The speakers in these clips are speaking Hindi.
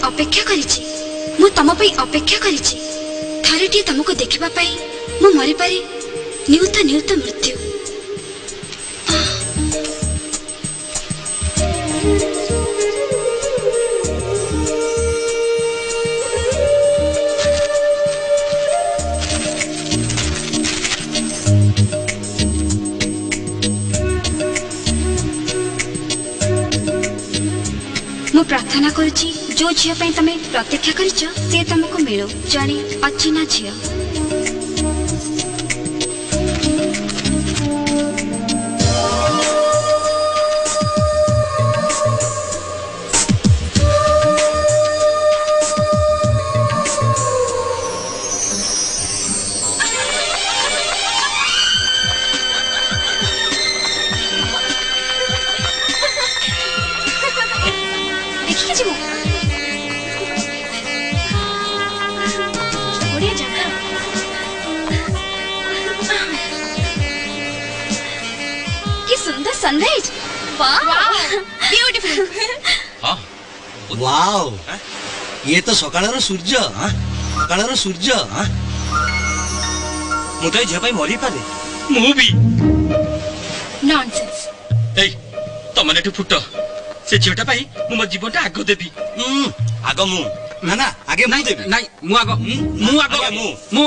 अपेक्षा करिछि मु तम पई अपेक्षा करिछि थरटी तुमको देखिबा पई मु मरि पारे नियुत नियुत मृत्यु मु प्रार्थना करुछि जो झिया पई तमे प्रतीक्षा करिछ से तुमको मिलो जणे अचिना झिया सनराइज वाओ ब्यूटीफुल हां वाओ ये तो सकाळर सूर्य सकाळर सूर्य मु तो जे पई मरि पारे मु भी नॉनसेंस ए तो मने टू फुटो से झियोटा पई मु मो जीवनटा आगो देबी आगो मु ना ना आगे मु देबी नहीं मु आगो मु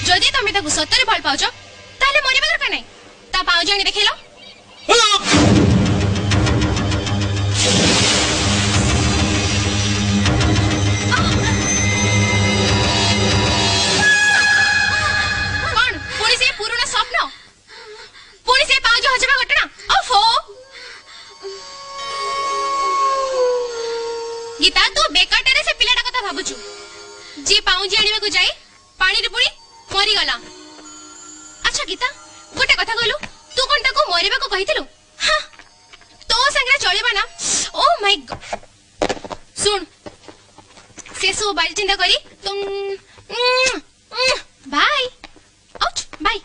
जदि तमे ताकू सत्तरे भल पाउछ ताले मरिबा दरकार नै ता पाउछ आनी देखैलो कोन पुणी से पुराना स्वप्न पुणी से पाउछ हजबा घटना ओफो गीता तू बेकाटेरे से पिलाटा कथा भाबुछु जी पाउछ आनिबा को जाई पानी रे पुणी मरी गला अच्छा गीता गोटे कथा कहलु तू कोन ताको मरिबा को कहितलु हां तो संगे चलेबा ना ओ माय गॉड सुन से सो बाल चिंता करी तुम बाय आउट बाय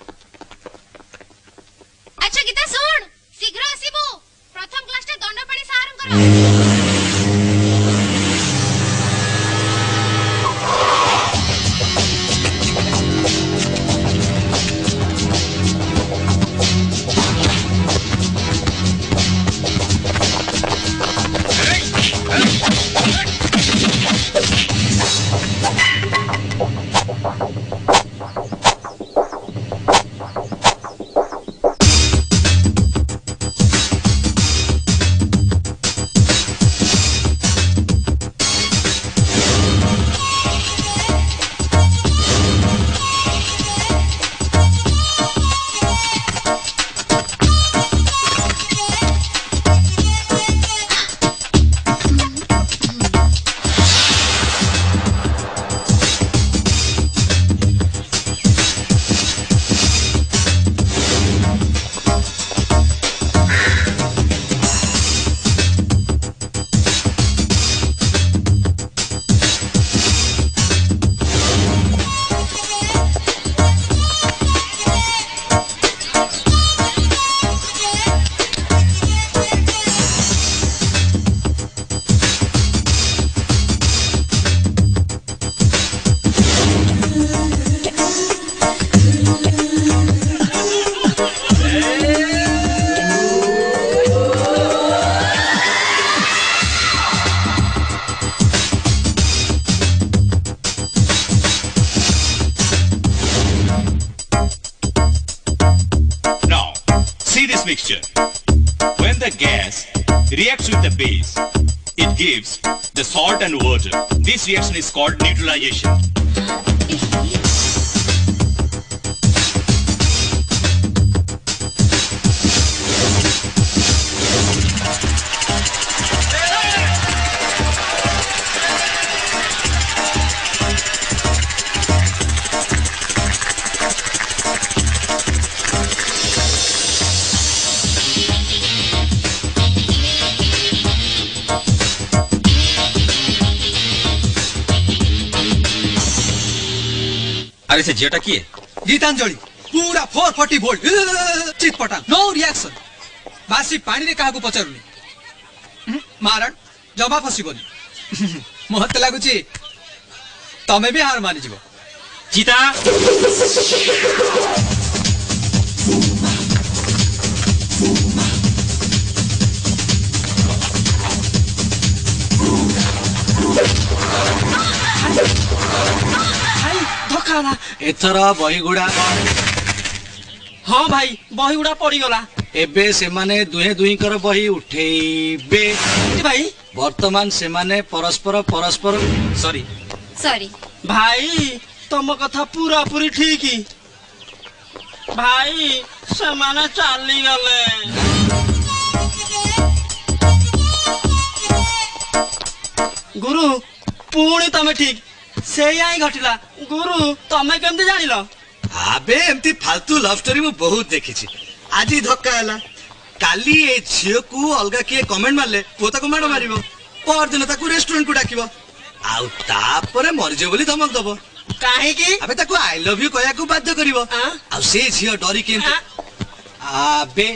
अच्छा गीता सुन शीघ्र आसीबो प्रथम क्लास टे दंड पानी सारम करो mixture. When the gas reacts with the base, it gives the salt and water. This reaction is called neutralization. अरे से झीटा किए गीतांजलि पूरा 440 वोल्ट चितपटा नो रिएक्शन बासी पानी रे काहाकू पचारुनी मारण जमा फसिबनी मते लागुची तमे भी हार मानि जीवो जीता ଧକ୍କା ଏଥର ବହିଗୁଡା ହଁ ଭାଇ ବହି ଗୁଡା ପଡିଗଲା ଏବେ ସେମାନେ ଦୁହେଁ ଦୁହିଁଙ୍କର ବହି ଉଠେଇବେ ଭାଇ ବର୍ତ୍ତମାନ ସେମାନେ ପରସ୍ପର ସରି ସରି ଭାଇ ତମ କଥା ପୁରା ପୁରି ଠିକ ଭାଇ ସେମାନେ ଚାଲିଗଲେ ଗୁରୁ ପୁଣି ତମେ ଠିକ ସେଇଆ ହିଁ ଘଟିଲା ଗୁରୁ ତମେ କେମିତି ଜାଣିଲ ଆବେ ଏମିତି ଫାଲତୁ ଲଭ ଷ୍ଟୋରି ମୁଁ ବହୁତ ଦେଖିଛି ଆଜି ଧକ୍କା ହେଲା କାଲି ଏ ଝିଅକୁ ଅଲଗା କିଏ କମେଣ୍ଟ ମାରିଲେ ପୁଅ ତାକୁ ମାଡ଼ ମାରିବ ପରଦିନ ତାକୁ ରେଷ୍ଟୁରାଣ୍ଟକୁ ଡାକିବ ଆଉ ତାପରେ ମରିଯିବ ବୋଲି ଧମକ ଦବ କାହିଁକି ଆବେ ତାକୁ ଆଇ ଲଭ ୟୁ କହିବାକୁ ବାଧ୍ୟ କରିବ ଆଉ ସେ ଝିଅ ଡରିକି ଆବେ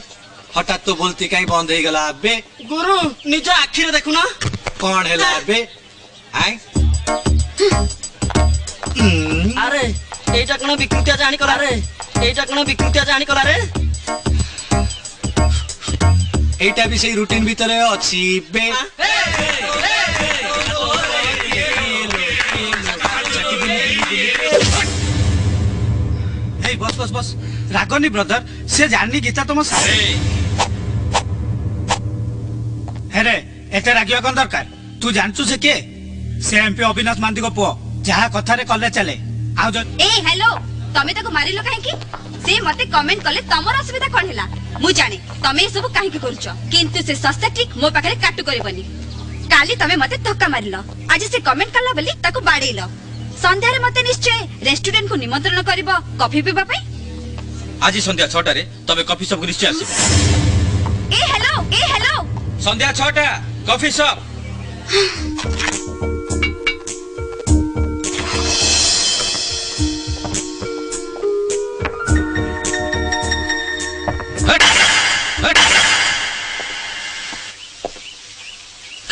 ହଠାତ୍ ତ ବୋଲତି କାହିଁ ବନ୍ଦ ହେଇଗଲା ଆବେ ଗୁରୁ ନିଜ ଆଖିରେ ଦେଖୁନ କଣ ହେଲା ଆବେ ଆରେ এইটা কোন বিকৃতিয়া জানি কলা রে এইটা কোন বিকৃতিয়া জানি কলা রে এইটা भी সেই রুটিন ভিতরে ଅଛି বে এই বস বস বস রাগনি ব্রদর সে জানি গীতা তোম সাথে হেরে এতে রাগিবা কোন দরকার তু জানছু সে কে সে এমপি অবিনাশ মান্দিক পুଅ যাহা কথারে কলে চলে আউ ए हेलो तमे ताको मारिलो काहे की से मते कमेंट कले तमर असुविधा कोन हैला मु जाने तमे सब काहे की करूछ किंतु से सस्ता ट्रिक मो पाखरे काटू करबनी काली तमे मते धक्का मारिलो आज से कमेंट करला बली ताको बाडेइलो संध्या रे मते निश्चय रेस्टोरेंट को निमंत्रण करबो कॉफी पीबा पई आज संध्या 6टा रे तमे कॉफी शॉप को निश्चय आसीबो ए हेलो संध्या 6टा कॉफी शॉप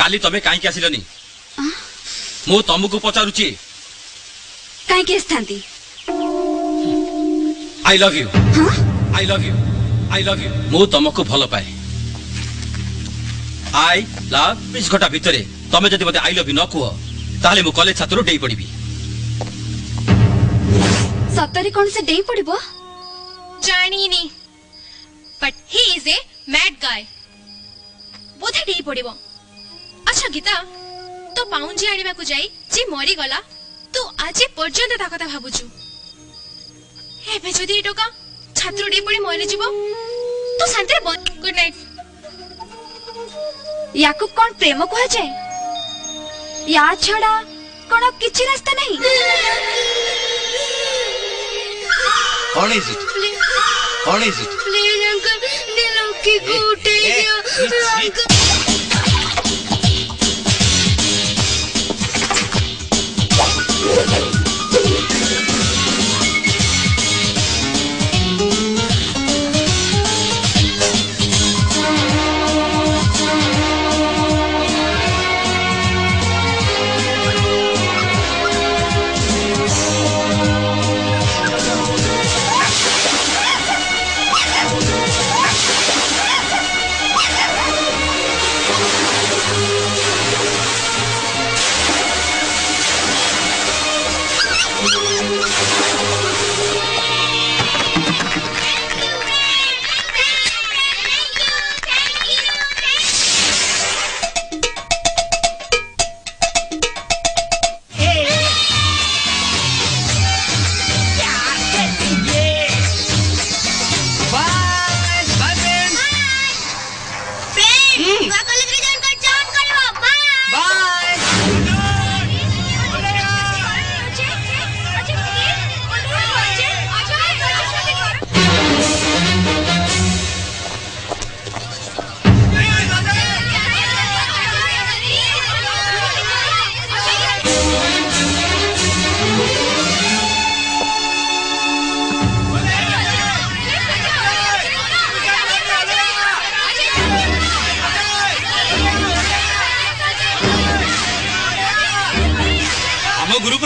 काली तमे काहे के आसिलनी मु तमको पचारुची काहे के स्थांती I love you I love you I love you मु तमको भलो पाए आई लव 20 घंटा भितरे तमे जदि मते आई लव यू न कुह ताले मु कॉलेज छात्र डेई पड़िबी सत्तरी कौन से डेई पड़िबो जानी नहीं but he is a mad guy बोधे डेई पड़िबो अच्छा गीता तो पाउंजी आनिबा को जाई जे मरी गला तू आज पर्यंत ता कथा भाबुछु एबे जदी एटोका छात्र डे पड़ी मरि जीवो तो शांति रे गुड नाइट याकू कोन प्रेम को जाए या छड़ा कोन किछि रास्ता नहीं कौन इज इट प्लीज अंकल दिलों की कूटे गया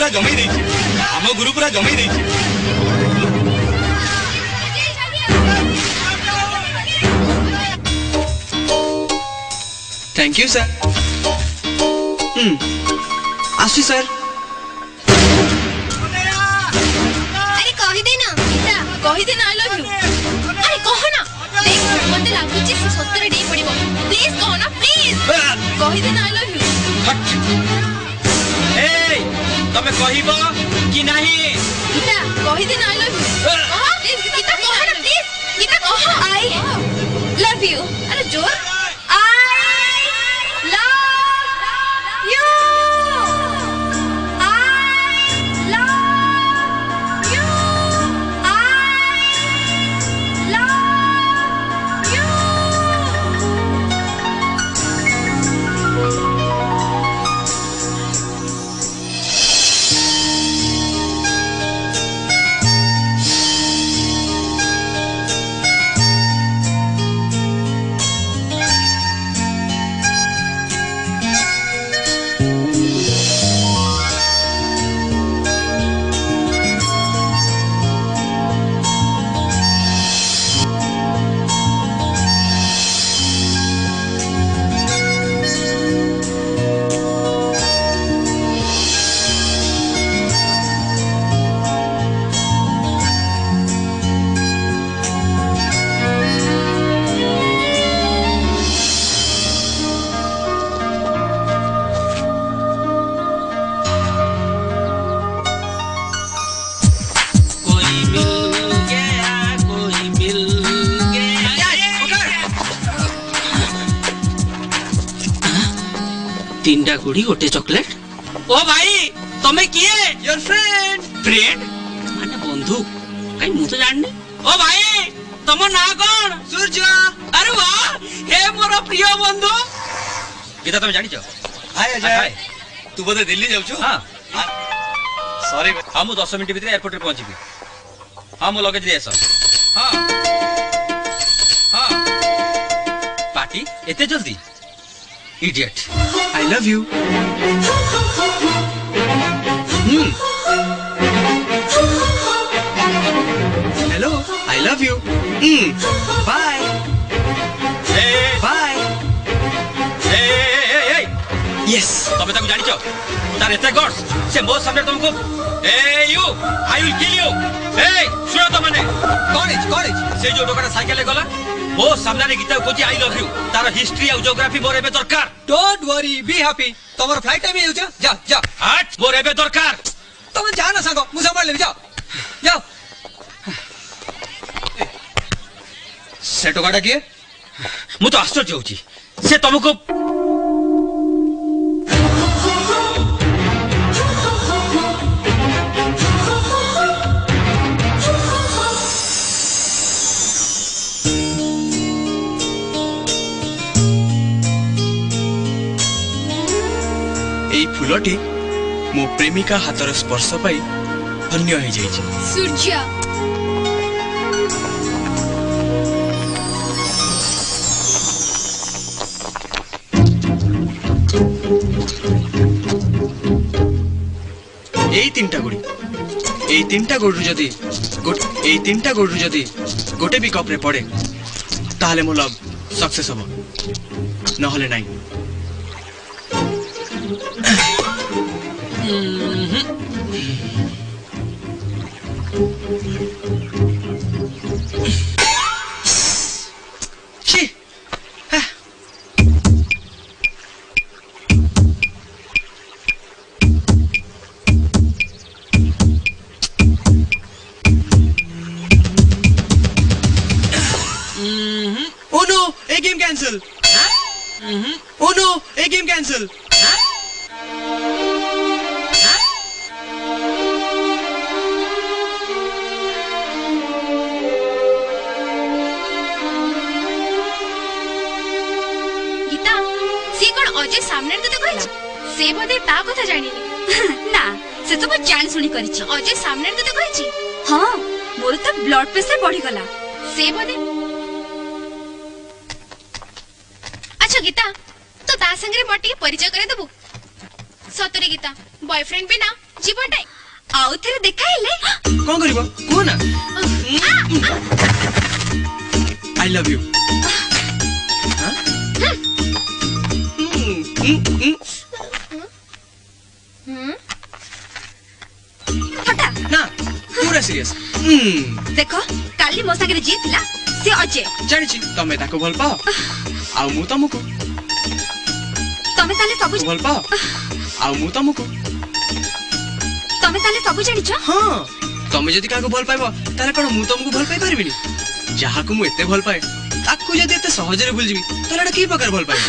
पूरा जमई देछि हम गुरु पूरा जमई देछि थैंक यू सर आशी सर अरे कहि दे ना गीता कहि दे ना आई लव यू अरे कह ना देख मते लागुची से सत्तरे डे पड़िबो प्लीज कह ना प्लीज कहि दे ना आई लव यू ए तमे कहिबो कि नाही गीता कहि दे ना I love you please Geeta कह ना प्लीज गीता कह आई लव यू अरे जोर तीनटा गुड़ी गोटे चॉकलेट ओ भाई तमे किए योर फ्रेंड फ्रेंड माने बंधु काई मु तो जाननी ओ भाई तम ना कोन सूर्य अरे वाह हे मोर प्रिय बंधु गीता तमे जानि छ हाय अजय तू बोधे दिल्ली जाऊ छु हां सॉरी हम 10 मिनिट भीतर एयरपोर्ट रे पहुंचबी हम लगेज ले आस हां हां पार्टी एते जल्दी idiot I love you hello I love you bye bye yes तबे तक जानि छ तार एते गॉड्स से मो सामने तुमको ए you I will kill you ए सुनो तो माने कॉलेज से जो लोकटा साइकेल ले गला मो सामने रे गीता कोची आई लव यू तार हिस्ट्री आ जियोग्राफी मोर एबे दरकार डोंट वरी बी हैप्पी तमर फ्लाइट टाइम हे जा जा जा हट मोर एबे दरकार तमे जा ना सांगो मु संभाल लेबी जाओ जाओ से टोकाटा किए मु तो आश्चर्य होची से तुमको फूलटी मो प्रेमिका हाथर स्पर्श पाई धन्य हो जाइए सूर्य এই তিনটা গুড়ি এই তিনটা গড়ু যদি গোটে বি কপরে পড়ে তাহলে মো লভ सक्सेस হবো নহলে নাই Oh no, a game cancel. Oh no, a game cancel. Gita सी कोन अजय सामने तो कहला से बोधे ता कथा जानिनी ना से तो जान सुनी करिछि अजय सामने तो कहछि हां मोर तो ब्लड प्रेशर बढ़ी गला से बोधे अच्छा गीता तो ता संगे मोर टिके परिचय करे देबु सतरे गीता बॉयफ्रेंड भी ना जीवनटा आउ थेरे देखा हेले कौन करिबो को ना आई लव यू फटा ना पूरा सीरियस देखो काली मो सागरे जीतला से अजय जानि छी तमे ताको भल पाओ आ मु तमको तमे ताले सब भल पाओ आ मु तमको तमे ताले सब जानि छ हां तमे जदी काको भल पाइबो ताले कोन मु तमको भल पाइ परबिनी जाहाको मु एते भल पाए ताको जदी एते सहजरे भूल जिबी ताले एटा की प्रकार भल पाइबो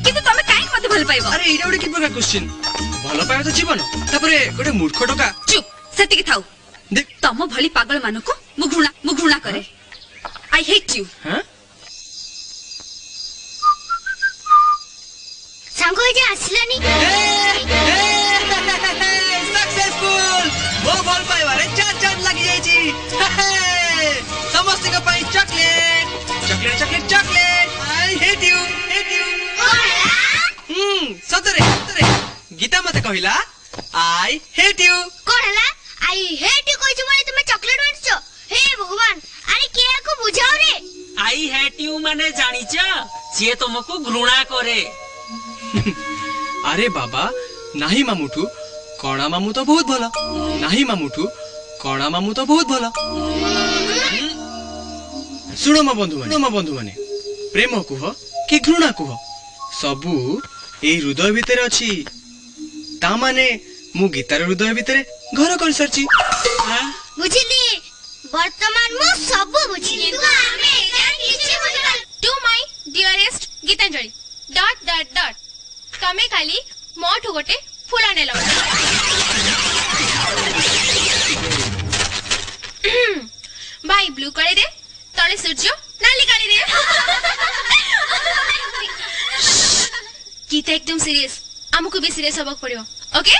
किंतु तमे काई मते भल पाइबो अरे एटा ओडे की प्रकार क्वेश्चन भल पाइबो त जीवन तापरे गोटे मूर्ख टोका चुप सेति की थाउ देख तम भली पागल मानको मु घृणा करे आई हेट यू हां सांगो जे आसलानी सक्सेसफुल वो भल पाइबा रे चाट लागि जाई छी समस्त को पाई chocolate chocolate chocolate chocolate I hate you सतरे गीता मते कहिला आई हेट यू कोन हला आई हेट यू कोइ जुमाने तुमे चॉकलेट वांचो हे भगवान अरे केया को बुझाओ रे आई हेट यू माने जानिछ से तुमको घृणा करे अरे बाबा नाही मामुठू कणा मामू तो बहुत भला नाही मामुठू कणा मामू तो बहुत भला सुनो म बंधु माने प्रेम कुह कि घृणा कुह सबू ए हृदय भितर अछि ता माने मु गीतार हृदय भितर घर कर सरची बुझिली वर्तमान मु सब बुझिली तू आमे किछि बुझल to my dearest Gitanjali dot dot dot तमे खाली मोठू गोटे फुला नेलो भाई ब्लू काली रे तळे सूर्य नाली काली रे गीता एकदम सीरियस हमको भी सीरियस होबक पड़ियो ओके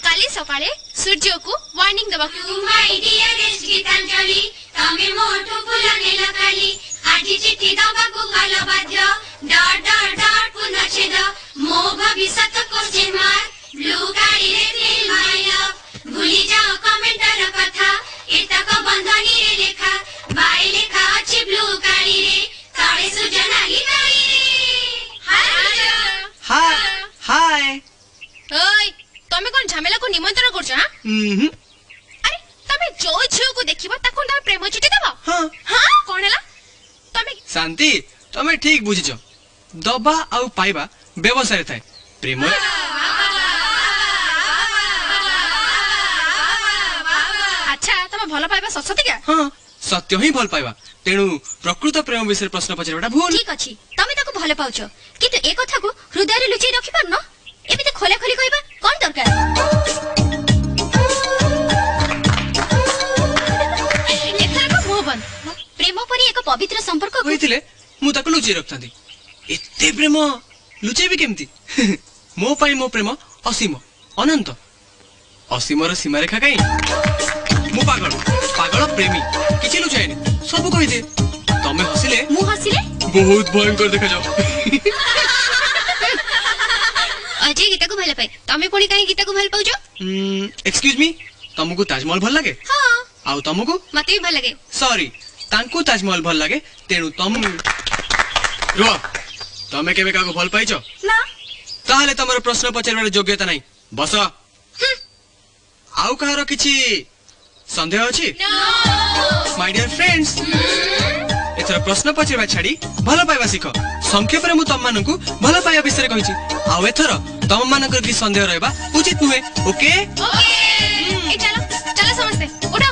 काली सकाळे सूर्य को वार्निंग दबा माय डियरेस्ट गीतांजलि तमे मोठू फुला नेलो काली आजी चिट्ठी दबा को कालो बाध्य डॉट डॉट डॉट पुनच्छेद मो भविष्यत क्वेश्चन मार्क ब्लू काली रे तेल माया भूली जाओ कमेंटर कथा एतक बंधनी रे लेखा बाय लेखा अछि ब्लू काली रे तळे सूर्य नाली काली रे हाय हाय ओय तमे कोन झमेला को निमंत्रण करछ हां अरे तमे जो झियो को देखिबो ताको तमे प्रेम चिठी देबो हां हां कोन हला तमे शांति तमे ठीक बुझिछ दबा आउ पाइबा व्यवसाय थाए प्रेम अच्छा तमे भलो पाइबा ससती क्या हां सत्य ही भल पाइबा तेणु प्रकृत प्रेम विषय प्रश्न पचरबाटा भूल ठीक अछि तमे ताको भलो पाउछ किंतु ए कथा को हृदय रे लुचि रखि पार न एबिते खोला खोली कहबा कोन दरकार एथरा को मोहबन प्रेम परी एक पवित्र संपर्क को कहिथिले मु ताको लुचि रखथांती एते प्रेम लुचेबी केमती मो पाई मो प्रेम असीम अनंत असीमर सीमा रेखा काई मु पागल पागल प्रेमी किछि लुचाएनी सब कहि दे तमे हसिले मु हसिले बहुत भयंकर देखा जाओ अजय गीता को भल पाए तमे कोनी काहे गीता को भल पाउजो एक्सक्यूज मी तुमको ताजमहल भल लागे हां आउ तुमको मते भी भल लागे सॉरी तांको ताजमहल भल लागे तेणु तुम रो तमे केबे काको भल पाइछो ना ताहले तमर प्रश्न पचरबार योग्यता नाही बस आउ कहारो किछि संदेह अछि नो माय डियर फ्रेंड्स एथर प्रश्न पचरबा छाडी भल पाइबा सिख संक्षेप रे मु तम मानकु भल पाइबा विषय कहिछि आउ एथर तम मानकर कि संदेह रहबा उचित नुहे ओके ओके ए चलो चलो समझते उठो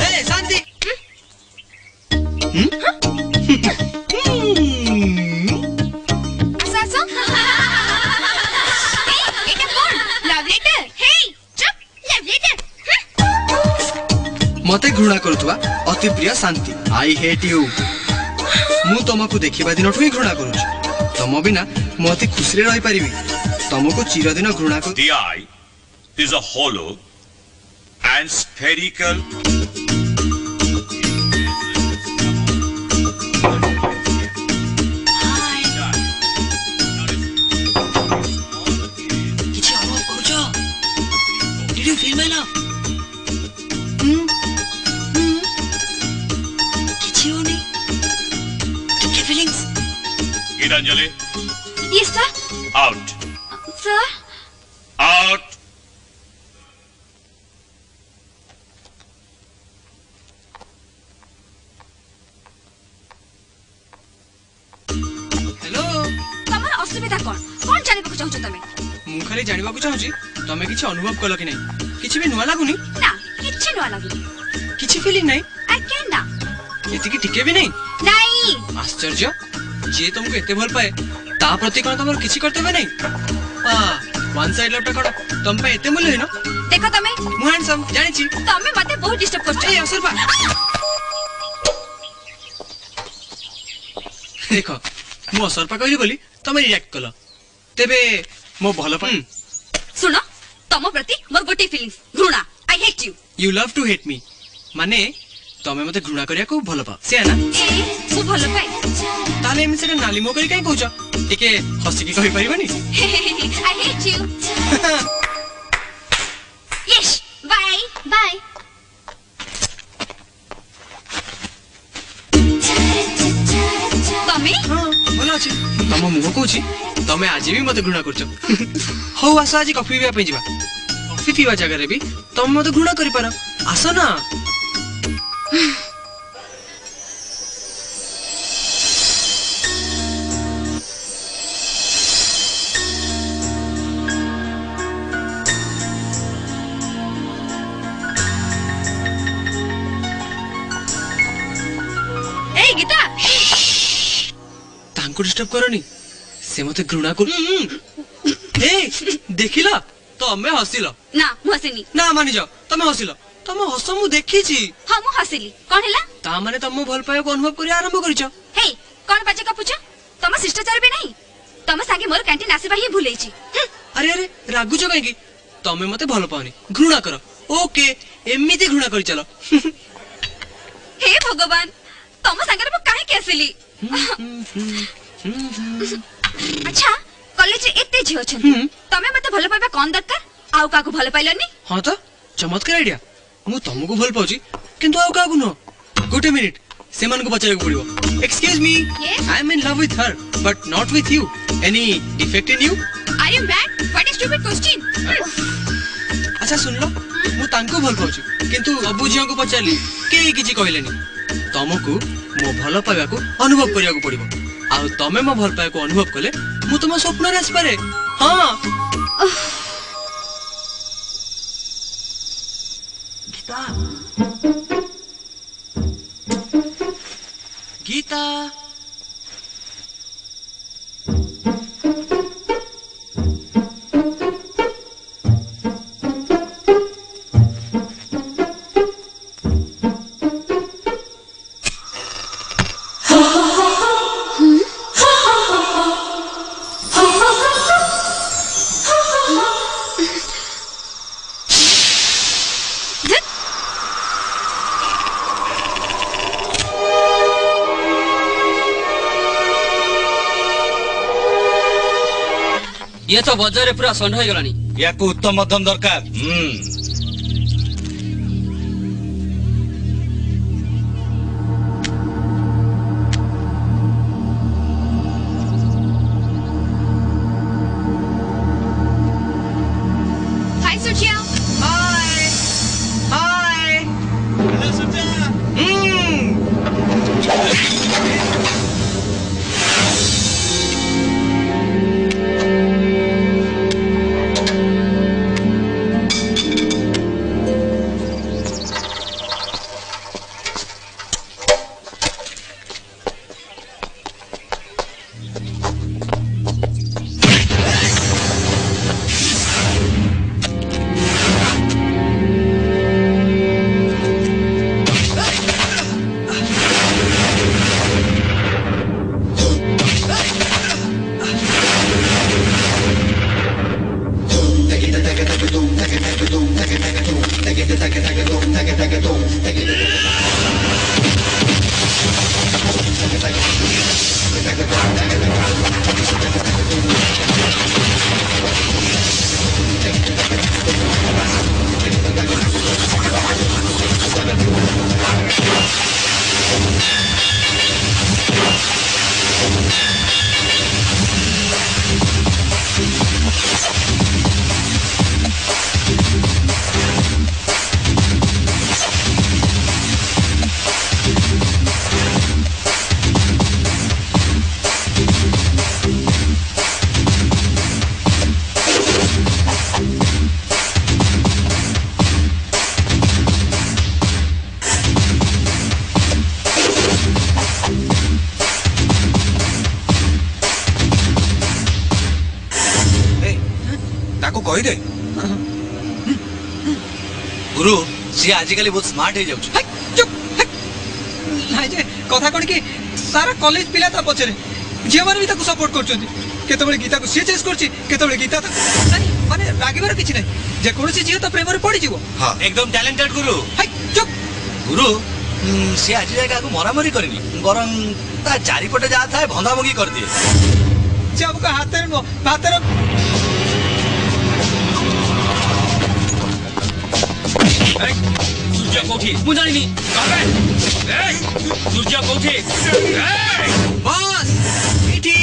ए शांति आसा एटा कोन लव लेटर हे चुप लव लेटर मते घृणा करुथुवा अति प्रिय शांति आई हेट यू मु तुमको देखिबा दिन ठुई घृणा करूछ तम बिना मु अति खुशी रे रहि परिबी तुमको चिरदिन घृणा कर The eye is a hollow and spherical. Gitanjali, Yes, sir. out. Sir. Out. Hello तमर असुविधा कौन कौन जानिबा को चाहछो तमे मु खाली जानिबा को चाहूची तमे किछि अनुभव कलो कि नहीं किछि भी नुआ लागुनी ना किछि नुआ लागुनी किछि फीलिंग नहीं आई कैन ना एति कि टिके भी नहीं नहीं आश्चर्य जे तुमको एते भल पाए ता प्रति कोन तमर किछि कर्तव्य नहीं वन साइड लवटा कोन तुम पे एते मूल्य हिनो देखो तमे मु हैंडसम जानि छी तमे मते बहुत डिस्टर्ब करछो ए असर पा देखो मु असर पा कहली बोली तमे रिएक्ट कलो तेबे मो भलो पा सुनो तमो प्रति मोर गोटे फीलिंग्स घृणा I hate you you love to hate me माने तमे मते घृणा करिया को भलो पा से ना ए मु भलो पाए ताले एमि सेटा नाली मो करी काई कहउछ टिके हसी की कहि परिबनी I hate you yes bye bye तमे हां भलो अछि तम मुह कहउछि तमे आज भी मते घृणा करछ हो आसा आज कॉफी पिया पे जिबा कॉफी पीवा जगह रे भी तम मते घृणा करि पार आसा ना ए गीता तांको डिस्टर्ब करनी से मते घृणा कर ए देखिला तमे हसिलो ना मु हसिनी ना मानि जाओ तमे हसिलो तमे हस मु देखि छी हां मु हसिली कोन हैला ता माने तम भल पायो को अनुभव करि आरंभ करिछ हे कोन बाजे का पूछो तम शिष्टाचार भी नहीं तम संगे मोर कैंटीन आसीबा ही भूलै छी अरे अरे रागु जो काई तमे मते भल पाउनी घृणा कर ओके एमिति घृणा करि चलो हे भगवान तम संगे मु काहे के आसिली अच्छा कॉलेज एते झियो छन तमे मते भल पाइबा कोन दरकार आउ काको भल पाइलनी हां तो चमत्कार आइडिया मु तुमको भल पाउची किंतु आउ कागु न गोटे मिनिट सेमान को पचारे पड़िबो excuse me Yes? I am in love with her but not with you any defect in you are you mad what is stupid question अच्छा सुन लो मु तांको भल पाउची किंतु अबु जियो को पचारली के किछि कहलेनी तुमको मो भल पाइबा को अनुभव करिया को पड़िबो आ तमे मो भल पाइबा को अनुभव कले मु तुम स्वप्न रे आस पारे हां गीता ये तो बजार पूरा षंढ हो गलानी या को उत्तम मध्यम दरकार हाय सुचिया हाय हाय हेलो सुचा कहि दे गुरु सी आजिकली बहुत स्मार्ट हो जाउछ हाय, चुप हाय। नाइ जे कथा कोन कि सारा कॉलेज पिला ता पछरे झियो माने भी ताको सपोर्ट करछोंती केतबेले गीता को सी चेस करछि केतबेले गीता तो नानी माने रागिबार किछि नै जे कोनोसी झियो तो प्रेम रे पड़ी जीवो हां एकदम टैलेंटेड गुरु हाय चुप गुरु सी आज जाए काको मरामरी करनी बरं ता चारिपटे जा थाए भंगाभंगी कर दिए जब का हाथ नो भात रे ସୂର୍ଯ୍ୟ କୋଉଠି ମୁଁ ଜାଣିନି ସୂର୍ଯ୍ୟ କୋଉଠି बस इठी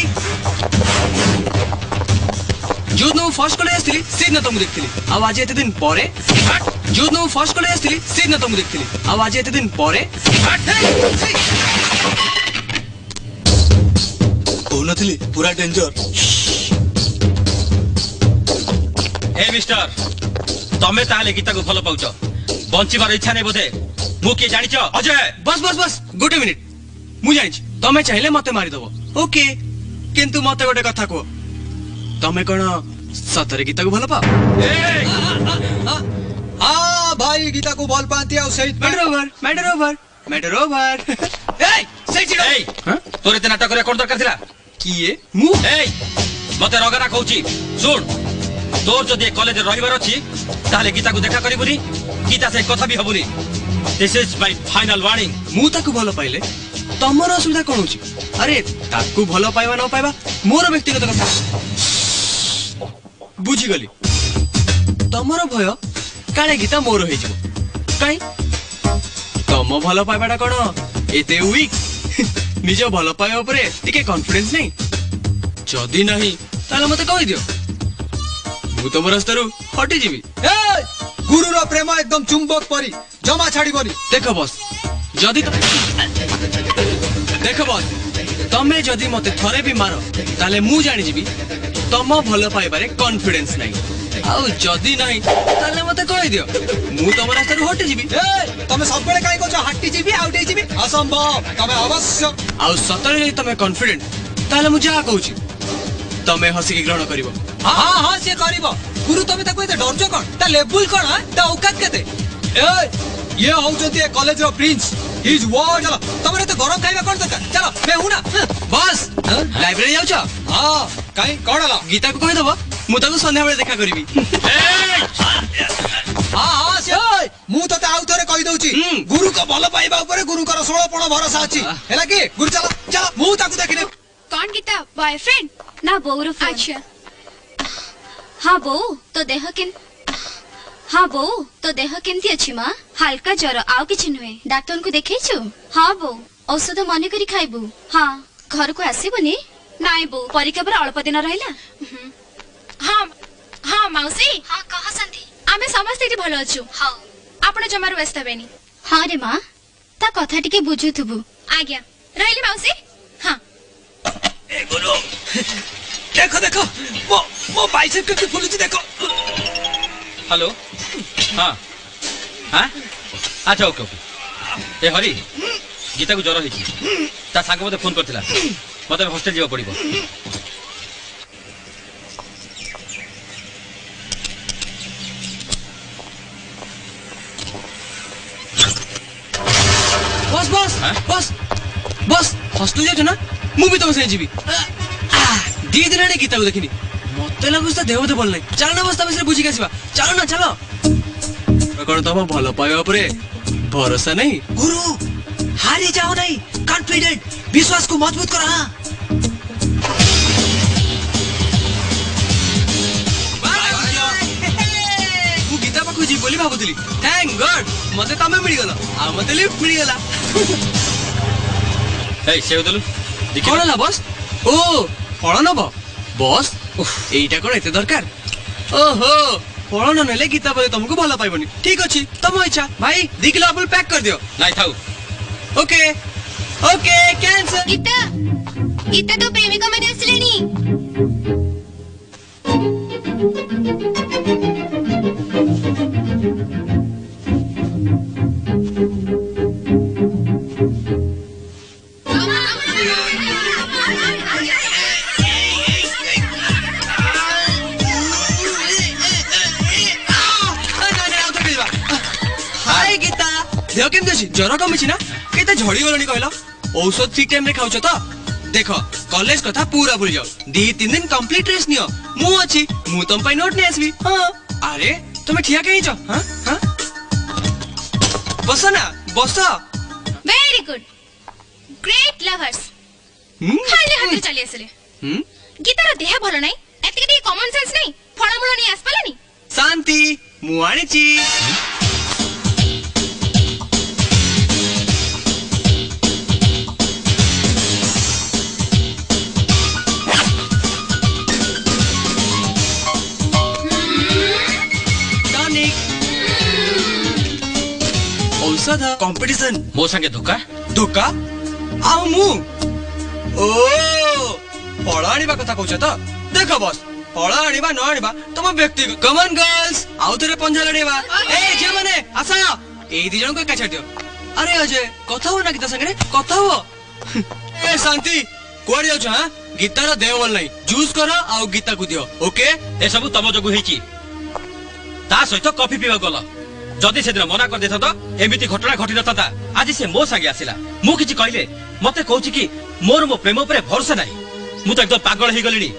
जो नो फर्स्ट कॉलेज आस्थिली से न तुम देखथिली आ आज एते दिन परे जो नो फर्स्ट कॉलेज आस्थिली से न तुम देखथिली आ आज एते दिन परे कहनथिली पूरा डेंजर हे मिस्टर तमे ताले गीता को भलो पाउछ बंचिबार इच्छा नै बोधे मु के जानिछ अजय बस बस बस गोटे मिनिट मु जानि तमे चाहिले मते मारि दबो ओके किंतु मते गोटे कथा को तमे कोन सतरे गीता को भलो पाओ हां भाई गीता को भल पांती आ सहित मैटर ओवर ए सही चिड़ो ए तोरे ते नाटक रे कोन दरकार थिला किए मु ए मते रगना कहूची सुन तोर जदि कॉलेज रहिबार अछि ताले गीता को देखा करिबुनी गीता से कथा भी हबुनी this is my final warning मु ताको भलो पाइले तमर असुविधा कोन होची अरे ताको भलो पाइबा न पाइबा मोर व्यक्तिगत कथा बुझी गली तमर भय काले गीता मोर होई जबो काई तम भलो पाइबाटा कोन एते वीक निज भलो पाइबा ऊपर टिके कॉन्फिडेंस नहीं जदी नहीं ताले मते कहि दियो मु तम रास्तारू हटि जीवी ए गुरुर प्रेम एकदम चुंबक परी जमा छाड़ीबनी देख बस जदी देख बस तमे जदी मते थरे भी मारो ताले मु जानि जीवी तम भलो पाइबारे कॉन्फिडेंस नहीं आउ जदी नहीं ताले मते कहि दियो मु तम रास्तारू हटि जीवी ए तमे सब बेले काई कोछ हटि जीवी आउटे जीवी असंभव तमे अवश्य आउ सतरे तमे कॉन्फिडेंट ताले मु जा कहूची तमे हसी के ग्रहण करिवो हां हां से करिवो गुरु तमे ताको एते डरजो कोन ता लेवल कोन ता औकात केते ए ये हौ जति ए कॉलेज रो प्रिंस हिज वर्ड चलो तमरे तो गरम खाइबा कोन दरकार चलो मैं हूं ना बस लाइब्रेरी जाउ छ हां काई कोन ला गीता को कहि दबो मु ताको संध्या बेले देखा करबी हां हां से मु तो आउ थरे कहि दउची गुरु को भलो पाइबा ऊपर गुरु कर 16 पण भरोसा अछि हैला की गुरु चलो चलो मु ताको देखिने कौन गीता बॉयफ्रेंड ना बोर फोन अच्छा हाँ बो तो देह केन हाँ बो तो देह केमती अछि मां हल्का ज्वर आउ किछ नुहे डाक्टर को देखैछु हाँ बो औषध मने करी खाइबू हाँ घर को आसीबनी नाइ बो परीक्षा पर अल्प दिन रहिला हाँ हाँ मौसी हाँ कह संती आमे समस्त एठी भलो अछु हाँ आपण जमार व्यस्त बेनी हाँ रे मां ता कथा टिके बुझुथुबु आज्ञा रहली मौसी हाँ ए गुरु देखो देखो वो बाइसेप के फुलुची देखो हेलो हाँ हाँ अच्छा ओके ओके ए हरी गीता को ज्वर होई ता सांग मते फोन करथिला मते हॉस्टल जीवा पड़िबो बस बस बस बस हॉस्टल जाउ ना मु भी तुम से जीवी दी दिन ने गीता को देखिनी मते लागुस ता देवते बोल नहीं चल ना बस्ता बिसरे बुझी केसिबा चलो ना चलो कोन तम भलो पाइबा परे भरोसा नहीं गुरु हारी जाओ नहीं कॉन्फिडेंट विश्वास को मजबूत करो हां मु गीता पाखु जी बोली भाबुतली थैंक गॉड मते तमे मिली गलो आ मते लिफ्ट मिली गला ए सेवदलु कोन ला बस ओ फळ नब बस एइटा कोन एते दरकार ओहो फळ न नेले गीता बोले तुमको भलो पाइबनी ठीक अछि तम इच्छा भाई 2 किलो एप्पल पैक कर दियो नाइ थाउ okay okay cancel Gita Gita तो प्रेमिका माने आसलेनी केमती अछि जरा कमिछि ना केते झड़ी गलनी कहलो औषध ठीक टाइम रे खाउछ तो देखो कॉलेज कथा पूरा भूल जाओ 2-3 दिन कंप्लीट रेस्ट नियो मु अछि मु तुम पई नोट नै आसबी हां अरे तुम ठिया कहीं छ हां हां बस ना बस वेरी गुड ग्रेट लवर्स खाली हाथ चली आसले गीतार देह भलो नाही एतिके कॉमन सेंस नाही फळमूळ नाही आसपालानी शांति मु आनिची औषध कंपटीशन मो संगे धोखा धोखा आउ मु ओ फळ आनिबा कथा कहछ त देखो बस फळ आनिबा न आनिबा तम व्यक्तिगत कमन गर्ल्स आउ थरे पंजा लड़ेबा ए जे माने आसा ए दी जण को का छाड़ दियो अरे अजय कथा हो ना गीता संगे कथा हो ए शांति कोड जाउ छ हां गीता रो देव बोल नहीं जूस करो आउ गीता को दियो ओके ए सब तम जगु हेची ता सहित कॉफी पीवा गला जदि से दिन मना कर देथ तो एमिति घटना घटी नथा आज से मो संगे आसिला मु किछि कहले मते कहूची कि मोर मो प्रेम ऊपर भरोसा नाही मु तो एकदम पागल हे गलिनी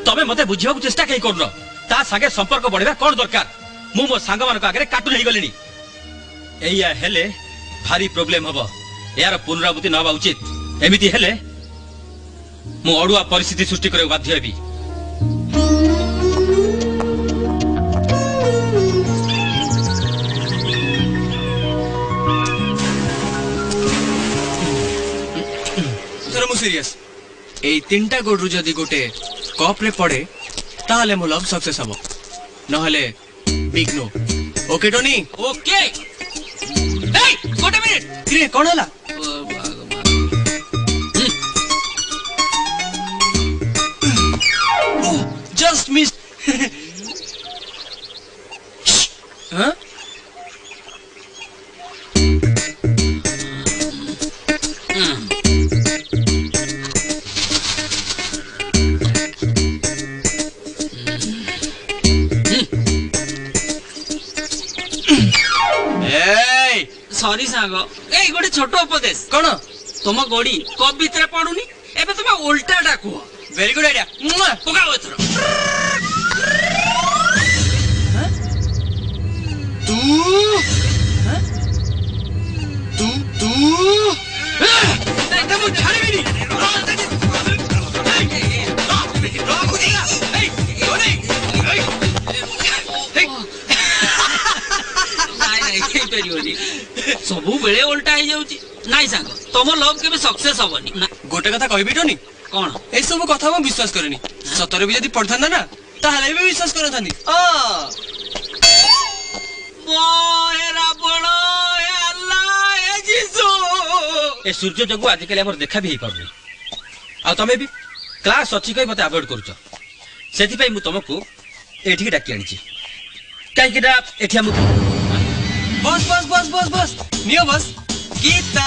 तबे मते बुझिबा को चेष्टा कई करनो ता संगे संपर्क बढ़िबा कोन दरकार मु मो संग मान को आगे काटू हे गलिनी एया हेले भारी प्रॉब्लम हबो यार पुनरावृत्ति नबा उचित एमिति हेले मु अडुआ परिस्थिति सृष्टि करे बाध्य हेबी सीरियस ए तीनटा गोडरू जदी गोटे कप रे पड़े ताले मो लव सक्सेस हबो नहले big no okay Tony okay ए गोटे मिनिट रे कोन हला जस्ट मिस हां सॉरी सांग ए गोटे छोट उपदेश कोन तुम गोड़ी कप भीतर पड़ुनी एबे तुम उल्टा डाकु वेरी गुड आइडिया पकाओ एथरो तू तू तू एकदम छाड़बीनी सबु बेले उल्टा हो जाउची नाइ सांग तुम लव केबे सक्सेस होबनी ना गोटे कथा कहबी टोनी कोन ए सब कथा मैं विश्वास करनी सतरे भी जदी पढ़थांदा ना ताहले भी विश्वास करथांदी मोहे रावण हे अल्लाह हे जीसु ए सूर्य जगु आज केले हमर देखा भी हे पारनी आ तमे भी क्लास अछि कई मते अवॉइड करूछ सेति पई मु तुमको एठी डाकी आनिची काई किडा एठी हम बस बस बस बस बस नियो बस गीता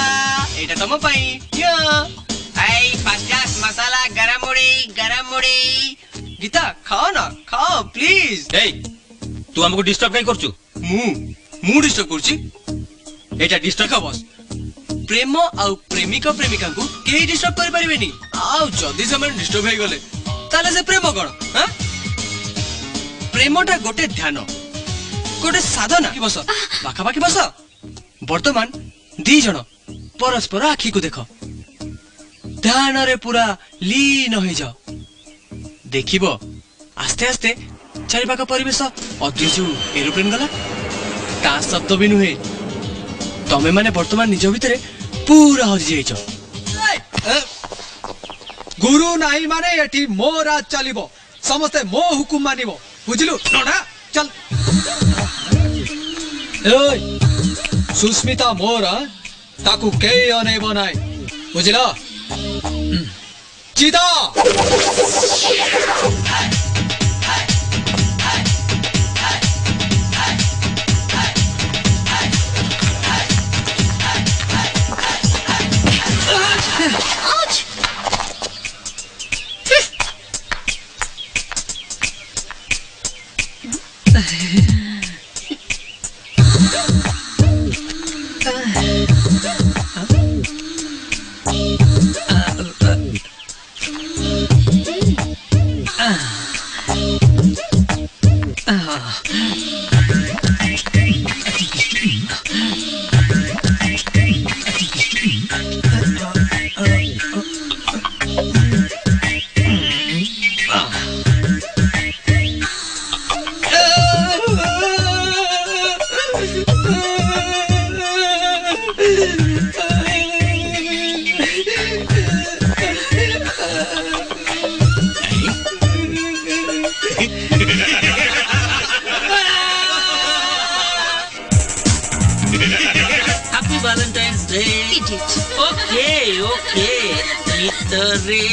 एटा तम पाई नियो आई फर्स्ट क्लास मसाला गरम मुड़ी गीता खाओ ना खाओ प्लीज ए तू हमको डिस्टर्ब काई करछु मु डिस्टर्ब करछि एटा डिस्टर्ब का बस प्रेम आउ प्रेमिका प्रेमिका को केही डिस्टर्ब कर परिबेनी आउ जदी से मन डिस्टर्ब हे गले ताले से प्रेम कोन हां प्रेमटा गोटे ध्यान गोटे साधना की बस बाखा बाकी बस वर्तमान दी जण परस्पर आखी को देखो ध्यान रे पूरा लीन हो जाओ देखिबो आस्ते आस्ते चारिपाख परिवेश अति जो एरोप्लेन गला ता शब्द भी नुहे तमे माने वर्तमान निज भितरे पूरा हजि जाइछ गुरु नाही माने एठी मो राज चलिबो समस्ते मो हुकुम मानिबो बुझिलु नोडा चल ओय सुस्मिता मोर ताकू के अने बनाय बुझिला चिदा Happy Valentine's Day. Idiot. Okay. Mitare,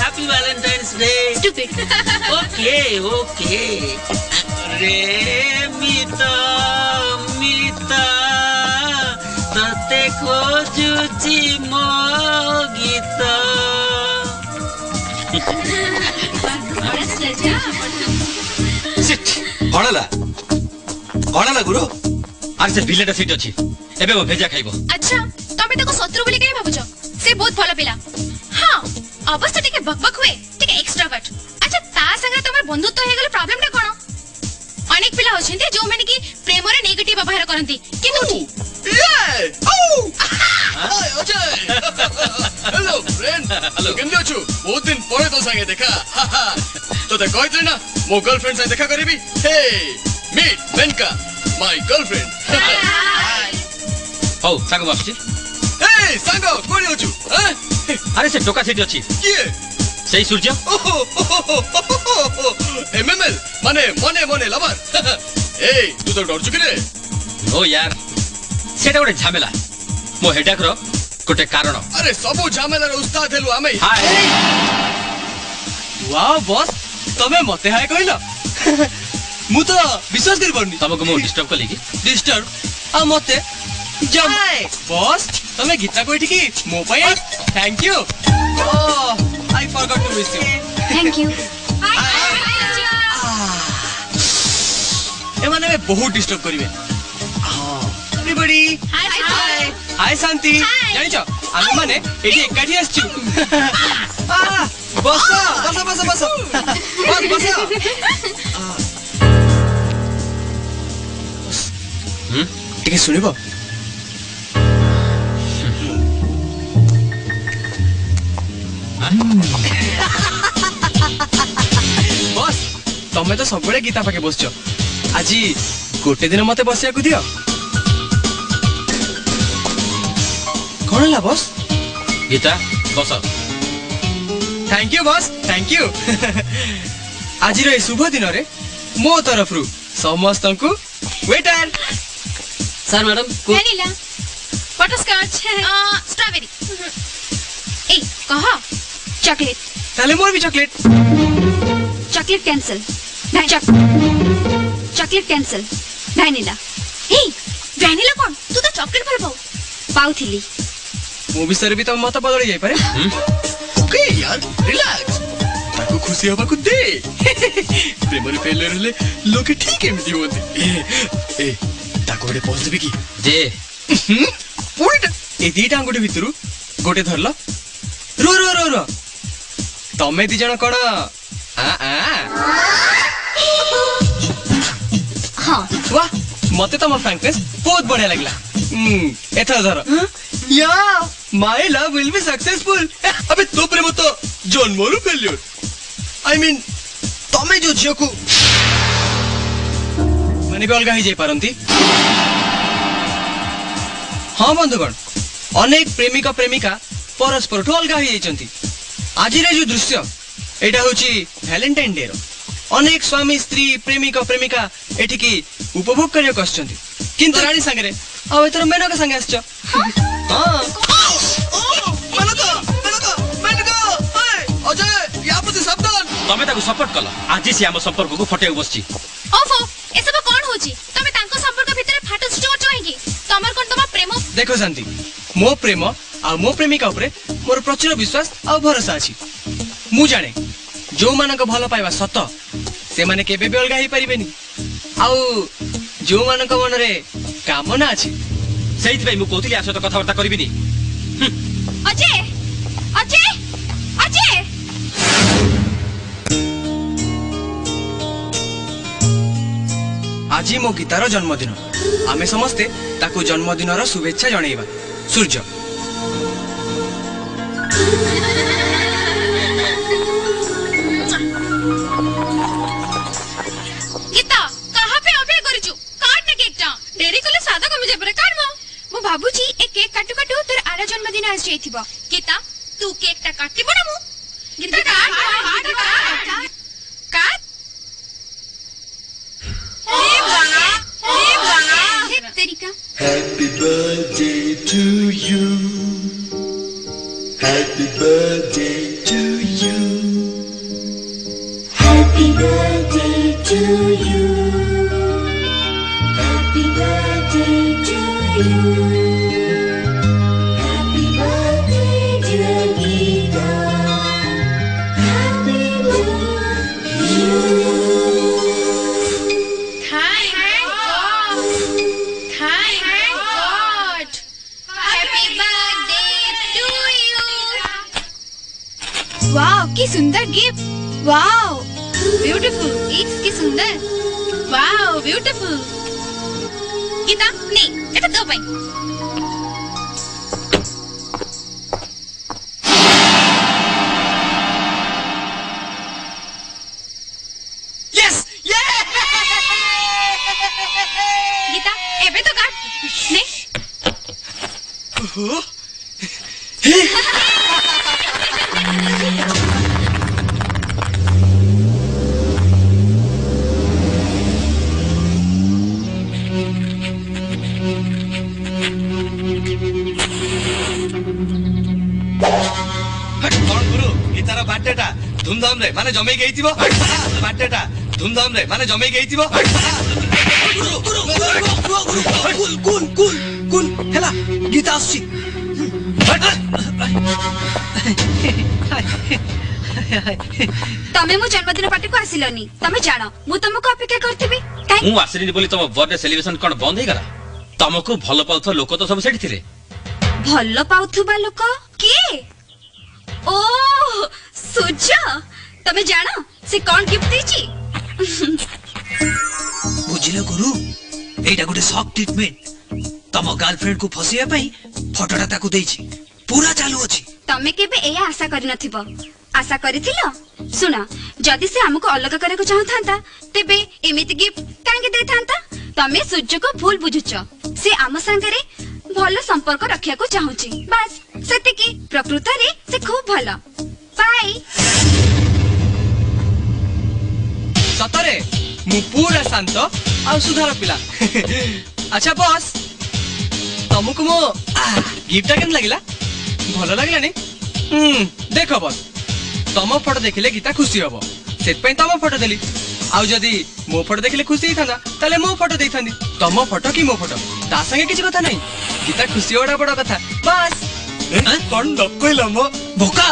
Happy Valentine's Day. Stupid. Okay. Re Mita, tate khojuchi mo gita. କଣ ହେଲା ଗୁରୁ? ଆରେ ସେ ପିଲାଟା ସେଇଠି ଅଛି, ଏବେ ମୋ ଭେଜା ଖାଇବ। ଆଚ୍ଛା ତମେ ତାକୁ ଶତ୍ରୁ ବୋଲି କାହିଁ ଭାବୁଛ? ସେ ବହୁତ ଭଲ ପିଲା। ହଁ ଅବଶ୍ୟ ଟିକେ ବକବକ ହୁଏ, ଟିକେ ଏକ୍ସଟ୍ରାଭର୍ଟ। ଆଚ୍ଛା ତା ସାଙ୍ଗରେ ତମର ବନ୍ଧୁତ୍ୱ ହେଇଗଲେ ପ୍ରୋବ୍ଲେମଟା କଣ? ଅନେକ ପିଲା ଅଛନ୍ତି ଯୋଉମାନେ କି ପ୍ରେମରେ ନେଗେଟିଭ ବ୍ୟବହାର କରନ୍ତି, କିନ୍ତୁ हेलो फ्रेंड हेलो केमती अछु बहुत दिन परे तो संगे देखा तोते कहतली ना मो गर्लफ्रेंड से देखा करिबी हे मीट मेनका माय गर्लफ्रेंड ହଉ ସାଙ୍ଗ ଆସୁଛି। हे सांगो कोनी अछु ଆରେ ସେ ଟୋକା ସେଇଠି ଅଛି, किए ସେଇ ସୂର୍ଯ୍ୟ। एमएमएल माने मने लवर ए तू तो डर चुकी रे ଓ ୟାର ସେଟା ଗୋଟେ ଝାମେଲା, ମୋ ହେଡାକର ଗୋଟେ କାରଣ। अरे सबु झमेला रे उस्ताद हेलु आमे ହାय वाओ बॉस तमे मते हाय कहिलो मु तो विश्वास करि परनी ତମକୁ ମୁଁ ଡିଷ୍ଟର୍ବ କଲି କି? डिस्टर्ब आ मते जम बॉस तमे गीता कोइठी की मो पय thank you oh I forgot to wish you thank you. ए माने बहुत डिस्टर्ब करिवे हां एवरीबॉडी हाय शांति जानिचो आमे माने एठी एकाठी आछू बस बस टिके सुनिबो बस तमे तो सबले गीता पाके बसछो आजी गोटे दिन मते बसिया को दियो कौन ला बॉस गीता बस। Thank you boss thank you आज रे शुभ दिन रे मो तरफ रु समस्त को waiter sir madam vanilla, butterscotch, strawberry. এই কহ चॉकलेट ताले मोर भी chocolate chocolate cancel chocolate cancel vanilla এই ভ্যানিলা কোন? তু তো চকলেট ভাল পাও। पाउथिली मो विषय भी तो मत बदली जाई पारे ओके यार रिलैक्स ताको खुशी हबा को दे प्रेम रे फेल रहले लोके ठीक एमती होते ए ताको गोटे पॉज देबे की दे पूरीटा ए दीटा अंगुठी भितरु गोटे धरलो रो रो रो रो तमे दी जण कोन आ हाँ वाह मते तो फ्रैंकनेस बहुत बढ़िया लगला एथा धर या my love will be successful अबे तो प्रेम तो जन्मरु फेल्योर आई मीन तमे जो झियो को माने भी अलगा ही जाई पारंती हाँ बंधुगण अनेक प्रेमिका प्रेमिका परस्पर ठू अलगा ही जाइचंती आज रे जो दृश्य एटा होची वैलेंटाइन डे रो अनेक स्वामी स्त्री प्रेमिका प्रेमिका एठी की उपभोग करियो कसचंती किंतु रानी संगे आ एतर मेनका संगे आछछ हां मेनका अजय या प्रति सावधान ତମେ ତାକୁ ସପୋର୍ଟ କଲ, ଆଜି ସେ ଆମ ସମ୍ପର୍କକୁ ଫଟେଇବାକୁ ବସିଛି। ଓଫୋ ଏସବୁ କଣ ହଉଛି? ତମେ ତାଙ୍କ ସମ୍ପର୍କ ଭିତରେ ଫାଟ ସୃଷ୍ଟି କରୁଛ କାହିଁକି? ତମର କଣ ତମ ପ୍ରେମ? देखो शांति मो प्रेम आ मो प्रेमिका उपरे मोर प्रचुर विश्वास आ भरोसा अछि मु जाने जो मानक भल पाइबा सत से माने केबे भी अलगा ही परिबेनी आ जो मानक मन रे कामना अछि ସେଇଥିପାଇଁ ମୁଁ କହୁଥିଲି ଆ ସହିତ କଥାବାର୍ତ୍ତା କରିବିନି। ଅଜୟ ଅଜୟ ଅଜୟ आज मो गीतार जन्मदिन आमे समस्ते ताकू जन्मदिनर शुभेच्छा जणैबा सूर्य गीता कहाँ पे अपेक्षा करिछु? काट ना केकटा डेरी कले सादा कमी जे परे काट मो। मु भाबुची ए केक काटू काटू तोर आर जन्मदिन आज जाइथिबो गीता तू केक टा काटी बड़ा मु गीता काट काट हे तरीका Happy birthday to you. Happy birthday to you. Happy birthday to you. Happy birthday to you. Happy birthday dear Geeta. Happy birthday to you. Wow की सुंदर गिफ्ट वाओ ब्यूटीफुल इट्स की सुंदर वाओ ब्यूटीफुल गीता नहीं এটা তো ভাই यस ये गीता एबे तो काट नहीं कौन गुरु गीतार बर्थडे टा धूमधाम रे माने जमे गई थीबो बर्थडे टा धूमधाम रे माने जमे गई थीबो कुल कुल कुल कुल हेला गीता आसी तमे मो जन्मदिन पार्टी को आसिलनी तमे जानो मु तुमको अपेक्षा करथिबी काई मु आसरिनी बोली तुम बर्थडे सेलिब्रेशन कोन बंद हे गला तुमको भलो पाउथ लोक तो सब सेठी थिले भल्ल पाउथुबा लोक के ओ सुजा तमे जानो से कोन गिफ्ट देची बुझिले गुरु एटा गोटे शॉक ट्रीटमेंट तम गर्लफ्रेंड को फसिया पई फोटोटा ताकू देछि पूरा चालू अछि तमे केबे एया आशा करि नथिबो आशा करिथिलो सुना जदि से हमको अलग करे को चाहथांता तेबे एमिति गिफ्ट कांगे देथांता तमे सूर्य को भूल बुझुचो से आम संगरे भलो संपर्क रखिया को चाहूची बस सेतिकी प्रकृत रे से खूब भलो बाय सतरे मु पूरा शांत आ सुधार पिला अच्छा बॉस तुमको मो गिफ्ट केन लागिला भलो लागिला नी देखो बॉस तम फोटो देखिले गीता खुशी हबो सेत पई तम फोटो देली आउ जदी मो फोटो देखिले खुशी हिथांदा ताले मो फोटो देइथांदी तम फोटो की मो फोटो ता संगे किछ कथा नहीं गीता खुशी ओडा बड़ा कथा बस कौन नकइला मो बोका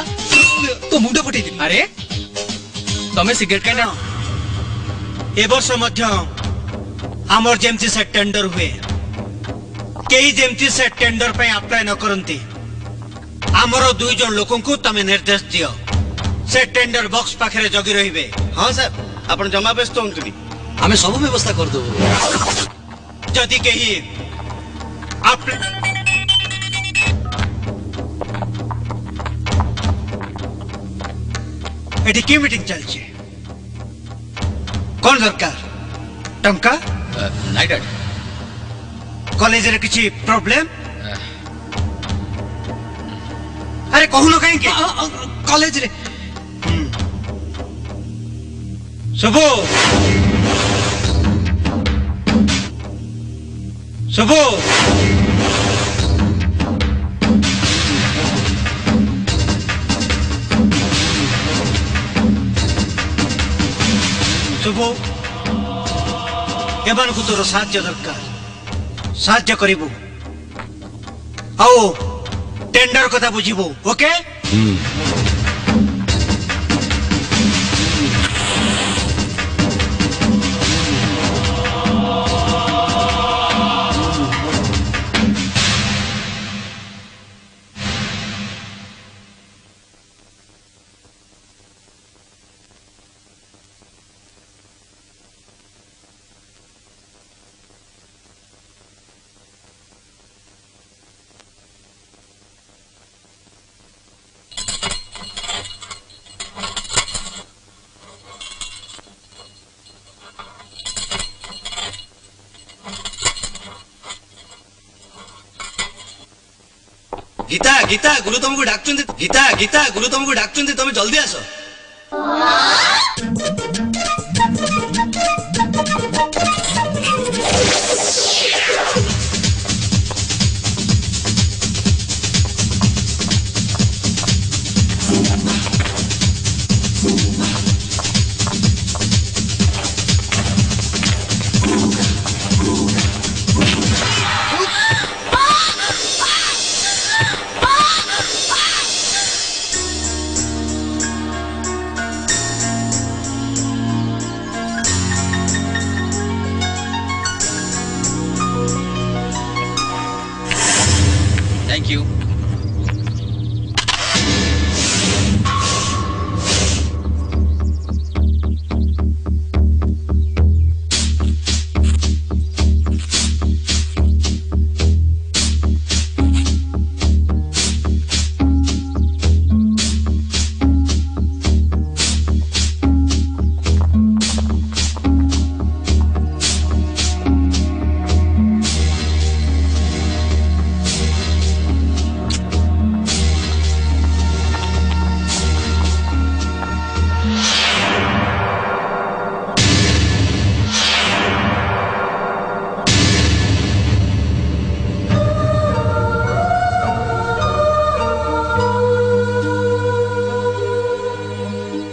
तो मुंडा फटै दि अरे तमे सिगरेट काटा ए वर्ष मध्य हमर जेमती से टेंडर हुए केही जेमती से टेंडर पे अप्लाई न करंती हमरो दुई जन लोकन को तमे निर्देश दियो से टेंडर बॉक्स पाखरे जगी रहिबे हां सर आपण जमा व्यस्त होंतुनी हमें सब व्यवस्था कर दो जदि केही एटी की मीटिंग चलछे कौन दरकार टंका नाइ डैड कॉलेज रे किछि प्रॉब्लम अरे कहूनो कहीं के कॉलेज रे सुबो सुबो सुबो एमानकु तोर साहाय्य दरकार साहाय्य करिबु आओ टेंडर कथा बुझिबु ओके गीता गीता गुरु तुमको डाकुचंती गीता गीता गुरु तुमको डाकुचंती तुम जल्दी आस थैंक यू।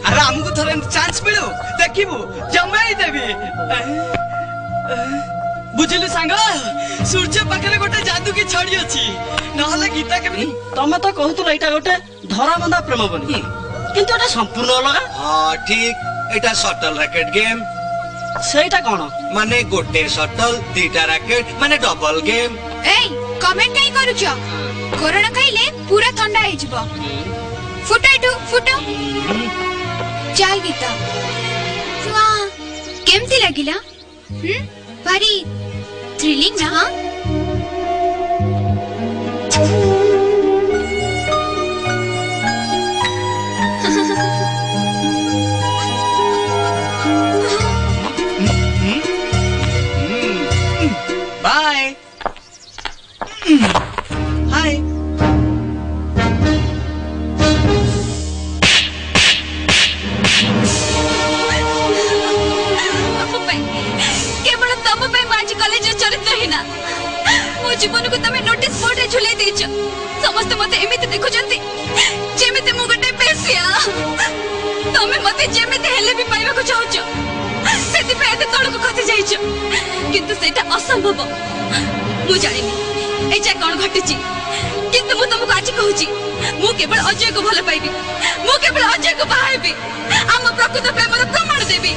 अरे हमको थोड़ा चांस मिलू देखिबू जमाई देबी बुझिलु सांग सूर्य पाखरे गोटे जादू की छड़ी अछि नहले गीता के तमे तो कहतुल एटा गोटे धरा बंधा प्रेम बनी किंतु एटा संपूर्ण अलग हाँ ठीक एटा शटल रैकेट गेम सेटा कोन माने गोटे शटल दीटा रैकेट माने डबल गेम ए कमेंट काई करूछ कोरोना खाइले पूरा ठंडा हे जिवो फुटाइटु फुटो चल गीता वाह केमती लागिला भारी थ्रिलिंग ना बाय हाय केवल तम पे आज कॉलेज चरित्र ही ना मो जीवन को तमे नोटिस बोर्ड रे झुले देछ समस्त मते एमिति देखुचंती जेमिति मु गटे पेसिया तमे मते जेमिति हेले भी पाइबा को चाहछ सेति पे एते तळ को खति जाइछ किंतु सेटा असंभव मु जानिनी ए जे कोन घटिची किंतु मु तुमको आज कहूची मु केवल अजय को भले पाइबी मु केवल अजय को बाहाइबी हम प्रकृत प्रेमर प्रमाण देबी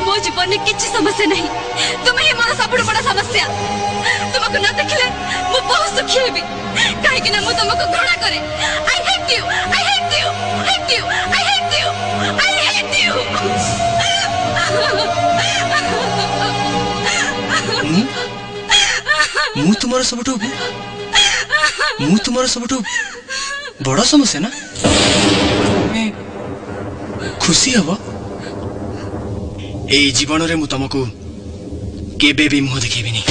मो जीवन में किसी समस्या नहीं तुम्हें ही मोर सबुठ बड़ा समस्या तुमको न देखले मु बहुत सुखी हेबी काहे कि ना मु तुमको घृणा करे आई hate you I hate you hate you I hate you I hate you मु तुम्हारा सबुठ बड़ा समस्या ना खुशी हब ए जीवन रे मु तुमको केबे भी मुह देखेबिनी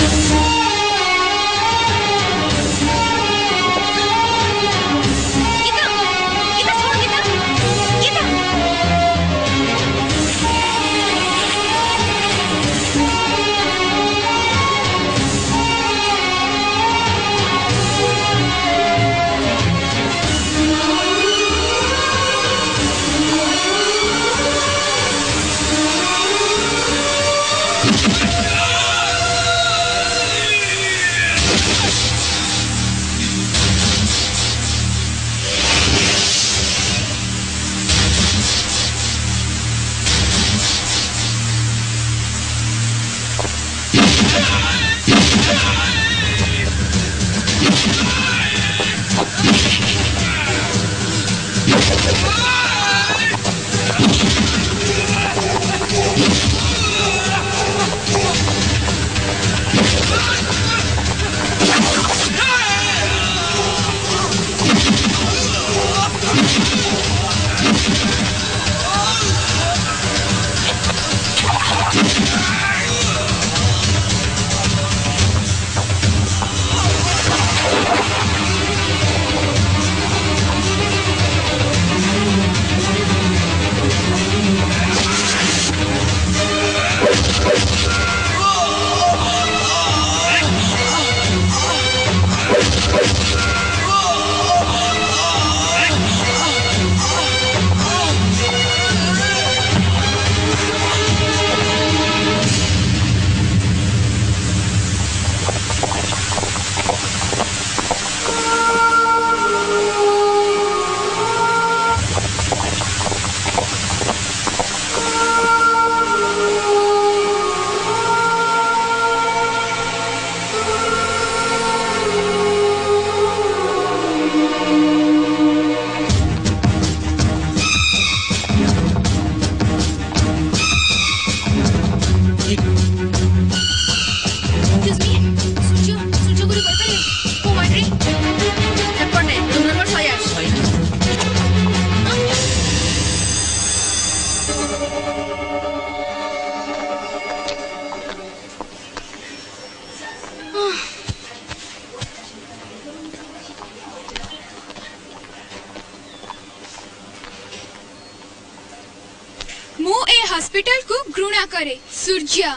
हॉस्पिटल को घृणा करे सूर्य।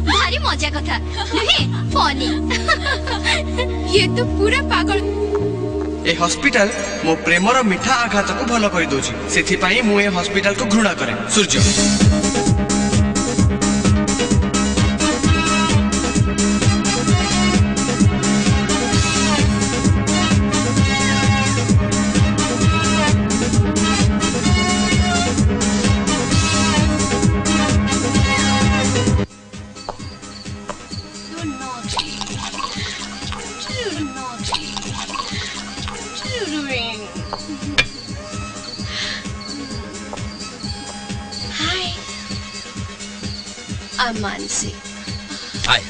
भारी मजा कथा नुहे फनी। ये तो पूरा पागल। ए हॉस्पिटल मो प्रेमर मिठा आघात को भल कर दोची सेथि पई मु ए हॉस्पिटल को घृणा करे सूर्य। Mansi. Hi.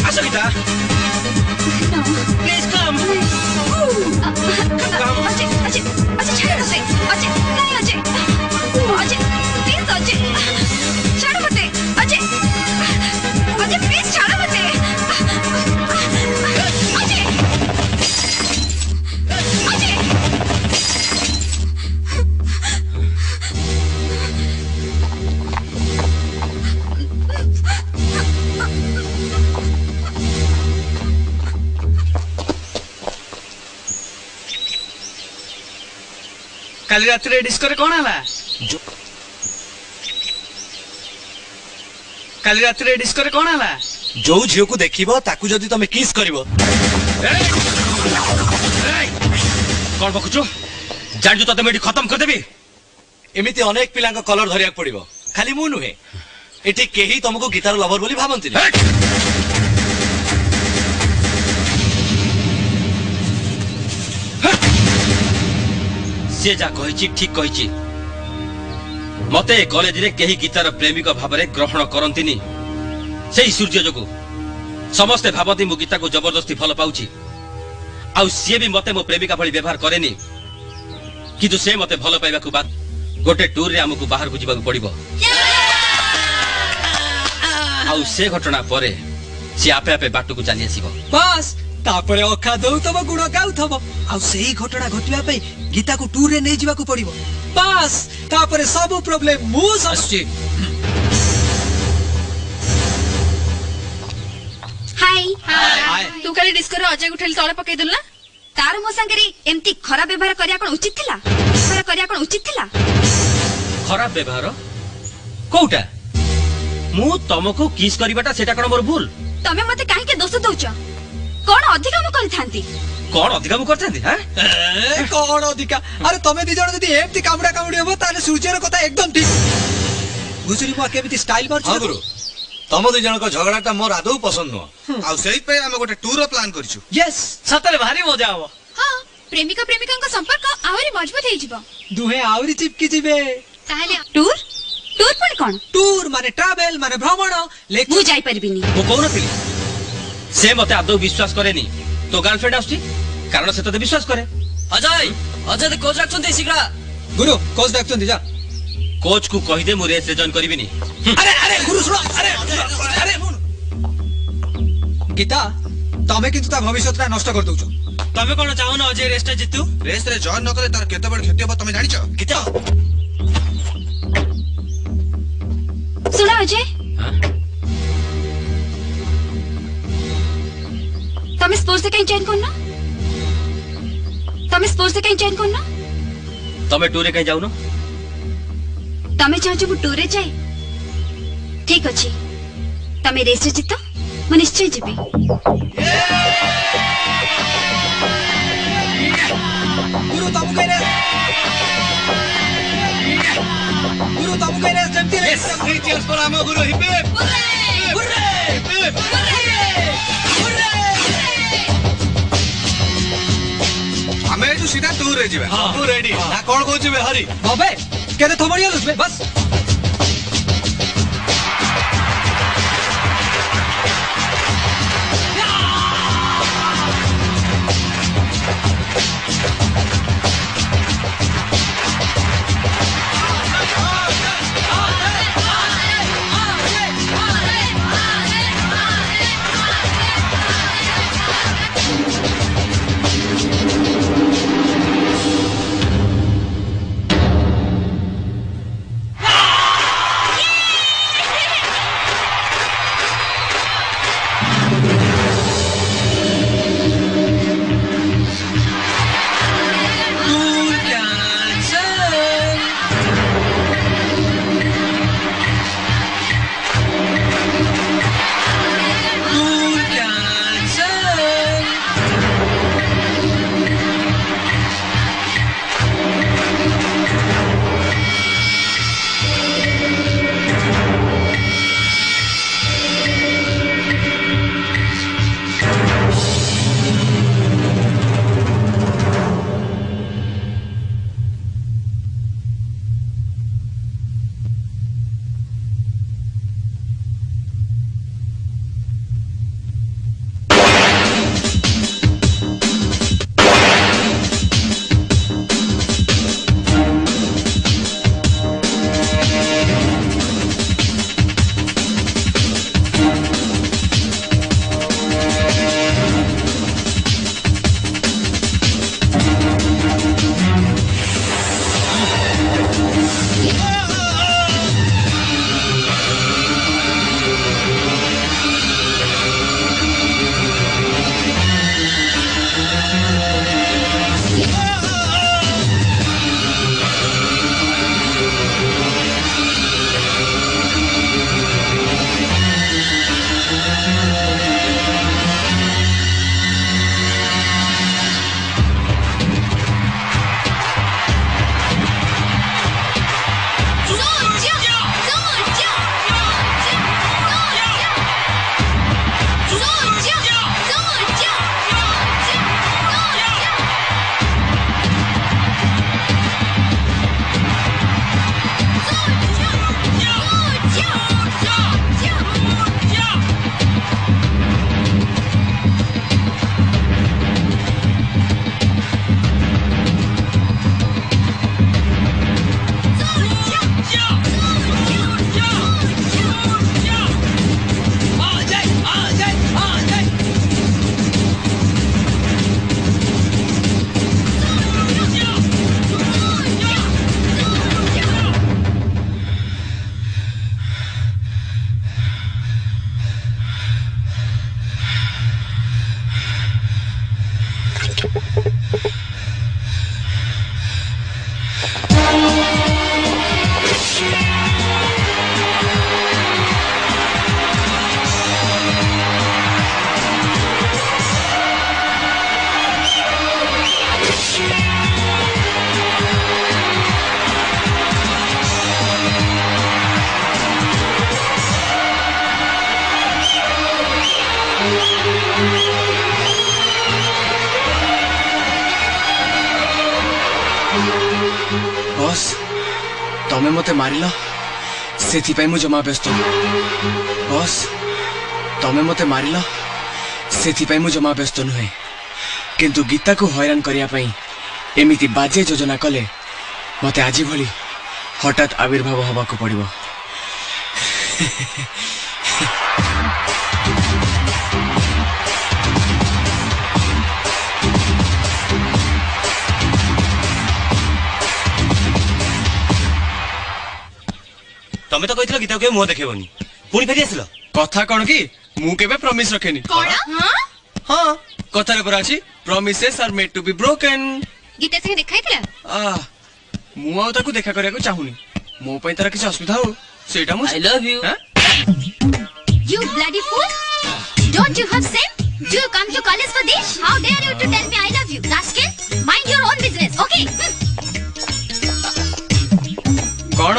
Aso kita? No. Please come. Come. Ajay Ajay Ajay छोड़ दे अजय नहीं अजय अजय प्लीज अजय छोड़ मत अजय अजय प्लीज छोड़ मत काली रात रे डिस्को रे कोन हला काली रात रे डिस्को रे कोन हला जो झियो को देखिबो ताकू जदी तमे किस करबो कौन बकुचो जान जो तते मेडी खत्म कर देबी। एमिति अनेक पिलांक कलर धरिया पड़िबो खाली मु नुहे एठी केही तुमको गिटार लवर बोली भाबंती से जा कहिची ठीक कहिची मते कॉलेज रे केही गीतार प्रेमिक भाबरे ग्रहण करंतिनी सेही सूर्य जगु समस्ते भाबती मु गीता को जबरदस्ती फल पाउची आउ से भी मते मो प्रेमिका भली व्यवहार करेनी किंतु से मते भल पाइबा को बाद गोटे टूर रे हमकु बाहर को जीवा पड़िबो आउ से घटना परे से आपे आपे बाटू को चली आसीबो बस तापरे अखा दउ तब गुण गाउ थब आ सेही घटना घटिया पे गीता को टूर रे नै जीवा को पड़िबो बस तापरे सब प्रॉब्लम मु सस्ची। हाय हाय तू काली डिस्को रे अजय उठेल तळे पकई दल ना तार मो संगरी एम्ति खराब व्यवहार करिया कोन उचित थिला व्यवहार करिया कोन उचित थिला खराब व्यवहार कोउटा मु तमको किस करिबाटा सेटा कोन मोर भूल तमे मते काहे के दोष दउछ कोन अधिगम करथांती कौन अधिगम करथांती हैं कोन अधिका अरे तमे दी जण जदी एम्ति कामडा कामडी हो ताले सूर्यर कथा एकदम ठीक गुजरी मो केमिति स्टाइल मारछ हां गुरु तम दु जण को झगड़ाटा मोर आदौ पसंद न आ सेही पे हम गोटे टूर प्लान करछु यस सतरे भारी मजा आबो हां प्रेमिका प्रेमिका का संपर्क आउरी मजबूत हे जिवो दुहे आउरी चिपकी जिवे ताले टूर टूर पण कोन टूर माने ट्रैवल माने भ्रमण लेकिन मु जाई परबिनी मु कोन नथिली से मते आदौ विश्वास करेनी तो गर्लफ्रेंड आउची कारण से तो विश्वास करे अजय अजय कोच राखछन्ते शीघ्र गुरु कोच डाक्चंदी जा कोच को कहि दे मु रेस रे जॉइन करबिनी अरे अरे गुरु सुनो अरे अरे गीता तमे किंतु ता भविष्यटा नष्ट कर दउछ तमे कोन चाहो न अजय रेसटा जितु रेस रे जॉइन न करे तार केते बड़ क्षति हो तमे जानिछ गीता सुना अजय तमे स्पोर्ट्स कहीं जॉइन करना तमे स्पोर्ट्स कहीं जॉइन करना तमे टूर रे कहीं जाउनो तमे चाहछ मु टूर रे जाए ठीक अछि तमे रेस रे जितो मु निश्चय जिबी गुरु तमु कह रे जमती रे थ्री चीयर्स फॉर आम गुरु हिपे हमें जो सीधा टूर रे जिबे तू रेडी ना कोन को जिबे हरी बाबे केने थमड़िया लुसबे बस मते मारिल सेथिपाई मु जमा व्यस्त बस तमे मते मारिल सेथिपाई मु जमा व्यस्त नुहे किंतु गीता को हैरान करिया पई एमिति बाजे योजना कले मते आजी भली हठात आविर्भाव हवा को पड़िबो। तमे तो कहितलो गीता के मुंह देखेबनी पुणी फेरी आसिलो कथा कौन कि मु केबे प्रॉमिस रखेनी कौन हाँ हाँ कथा रे पराची promises are made to be broken Gita से देखाइतला मु आउ ताकू देखा करिया को चाहुनी मो पई तारा किछ असुविधा हो सेटा मु आई love you You bloody fool! Don't you have sense? Do you come to college for this? How dare you to tell me I love you, rascal? Mind your own business, okay? कौन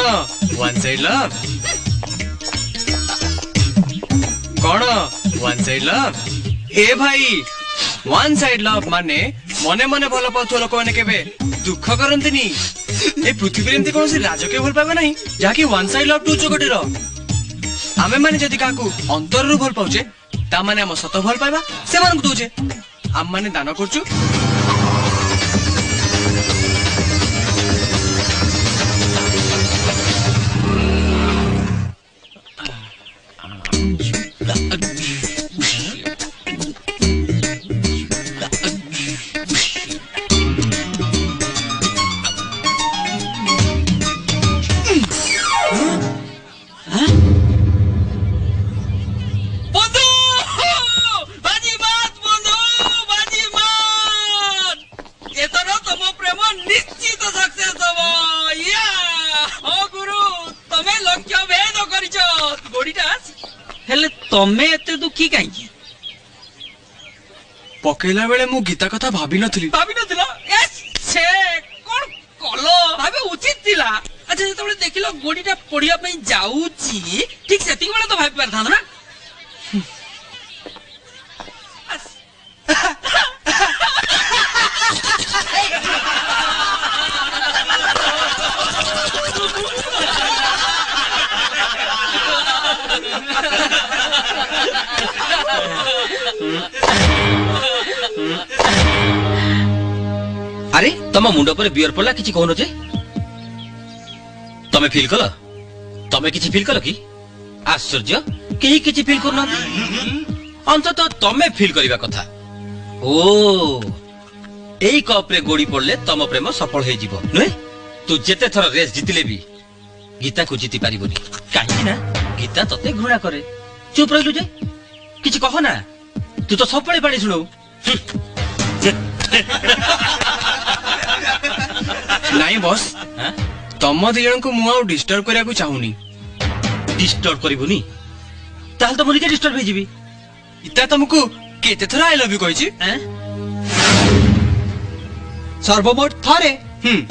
वन साइड लव कौन वन साइड लव ए भाई वन साइड लव माने मने मने भल पाउथो लोक माने केबे दुख करंतिनी ए पृथ्वी रे एमती कोनसी राजके भल पाबे नाही जाकी वन साइड लव टू चोकटीर आमे माने जदी काकू अंतर रु भल पाउचे ता माने हम सत भल पाइबा से मानक दोचे आम माने दान करचू तमे एते दुखी काई पकेला बेले मु गीता कथा भाबी नथली से कोन कलो भाबे उचित थिला अच्छा जेतबे देखिलो गोडीटा पडिया पई जाउची ठीक सेति बेले तो भाबी परथा ना अरे तम मुंड पर बियर पड़ला किछि कहनो जे तमे फील कल तमे किछि फील कल कि आश्चर्य केही किछि फील करना अंततः तमे फील करिवा कथा ओ एई कप रे गोड़ी पड़ले तम प्रेम सफल हे जीवो नय तू जेते थर रेस जितिले भी गीता को जीति पारिबोनी काहे ना गीता तते घृणा करे चुप रहिलु जे किछि कह ना तू तो सब पानी सुनो नहीं बॉस तम दिजन को मु आउ डिस्टर्ब करिया को चाहुनी डिस्टर्ब करिबोनी ताल तो मुनिके डिस्टर्ब हे जीवी इता तुमको केते थरा आई लव यू कहिछि सर्वमोट थरे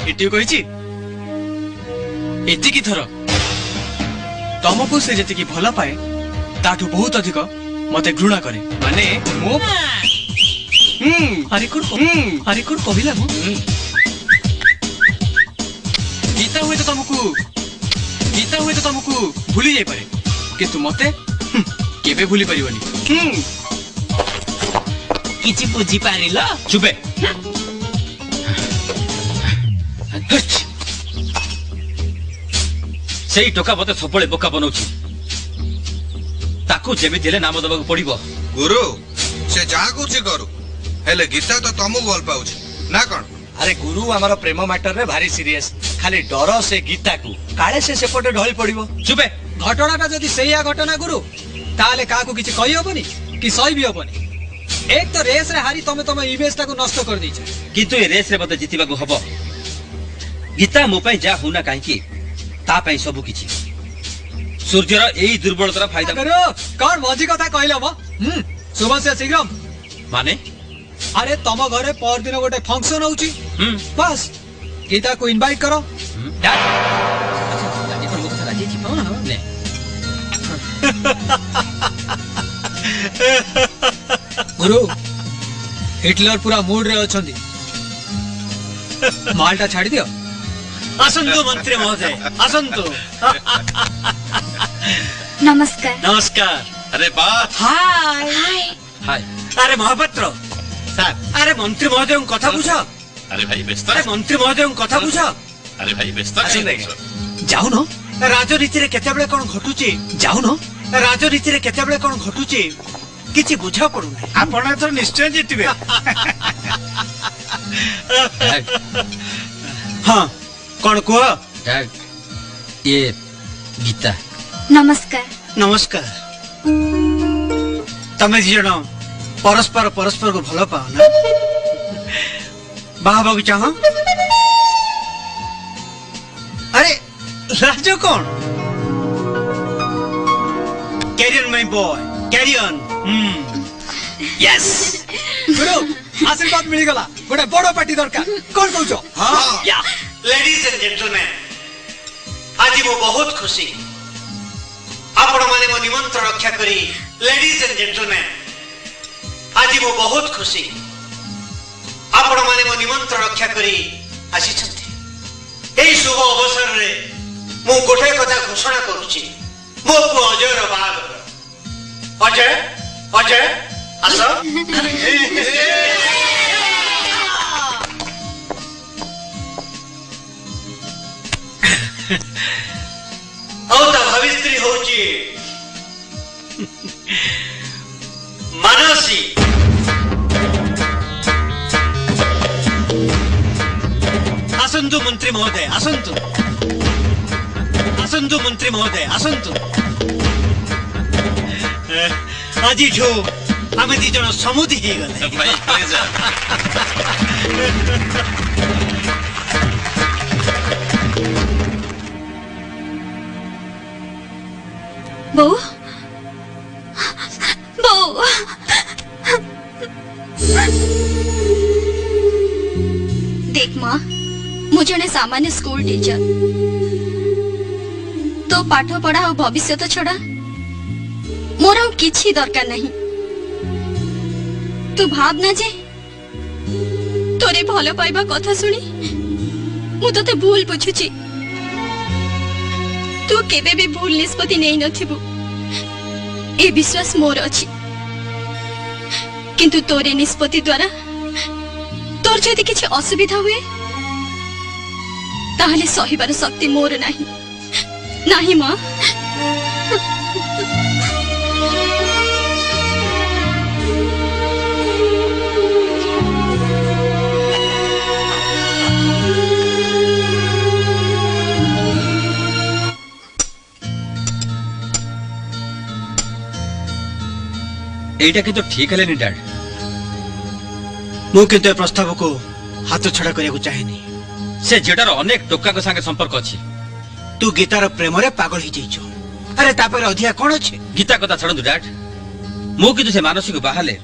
एटी कहिछि एति की थर तुमको से जति की भला पाए ताठू बहुत अधिक मते घृणा करे माने मो हरिकुड़ कहिला मु गीता हुए तो तुमको भूली जाई पारे किंतु मते केबे भूली परिबनी किछि बुझी पारिलो चुपे सेई टोका मते सबले बोका बनौछि ताकू जेमिति हेले नाम दबाकू पड़िबो गुरु से जा कुछ करू हेले गीता तो तुमको भल पाउछ ना कौन अरे गुरु हमारा प्रेम मैटर रे भारी सीरियस खाली डर से गीता को काले से सेपटे ढली पड़िबो चुपे घटनाटा जदि सेया घटना गुरु ताले काकू किछि कहि होबनी कि सही भी होबनी एक तो रेस रे हारी तमे इमेजटा को नष्ट कर दैछ किंतु ए रेस रे मते जितिबा को हबो गीता मो पई जा हुना काहे की ता पई सबु किछि सूर्यर एई दुर्बलतार फायदा करो कौन मजी कथा कहले म सुबह से शीघ्र माने अरे तम घरे पर दिन गोटे फंक्शन होउची बस गीता को इनवाइट करो गुरु हिटलर पूरा मूड रे अछंदी मालटा छाड़ी दियो आसन्तु मंत्री महोदय आसन्तु नमस्कार। नमस्कार। अरे वाह हाय हाय अरे महापात्र सर अरे मंत्री महोदय कथा बुझ अरे भाई व्यस्त अरे मंत्री महोदय कथा बुझ अरे भाई व्यस्त जाउन राजनीति केतेबेले कोन घटुची जाउन राजनीति केतेबेले कोन घटुची किछि बुझा पडुनी ଆପଣ ଏଥର ନିଶ୍ଚୟ ଜିତିବେ। डैड हां कोन कुह डैड ये गीता नमस्कार। नमस्कार तमे जण परस्पर परस्पर को भलो पाओ ना बाहा बाबू चाह अरे राजो कौन carry on my boy carry on yes गुरु आशीर्वाद मिली गला गोटे बड़ पार्टी दरकार कोन कहउछो? हाँ या लेडीज एंड जेंटलमैन आज मो बहुत खुशी आपण माने मो निमंत्रण रक्षा करी लेडीज एंड जेंटलमैन आज मो बहुत खुशी आपण माने मो निमंत्रण रक्षा करी आसी छथि एई शुभ अवसर रे मु गोटे कथा घोषणा करूची मो पु अजय रो बाग अजय अजय आसो औता भवित्री होची मानसी आसन्तु मंत्री महोदय आसन्तु आसन्तु मंत्री महोदय आसन्तु आज जो आमे दी जण समुदी हे गले भाई प्लीज बहू बहू देख माँ मु जने सामान्य स्कूल टीचर तो पाठ पढ़ा और भविष्य तो छड़ा मोर आउ किछि दरकार नहीं तू भावना जे तोरे भलो पाइबा कथा सुनी मु तते भूल बुझुची तू केबे भी भूल निष्पत्ति नहीं नथिबु ए विश्वास मोर अछि किंतु तोरे निष्पत्ति द्वारा तोर जदि किछि असुविधा हुए ताहले सहिबार शक्ति मोर नाही नाही मां एटा के तो ठीक है नहीं डैड मु किंतु प्रस्ताव को हाथ छड़ा करिया चाहेनी से जेटार अनेक टोका को संगे संपर्क अछि तू गीतार प्रेम रे पागल ही जाइछो अरे तापर अधिया कोन अछि गीता कथा छड़ू डैड मु किंतु से मानसिक बाहले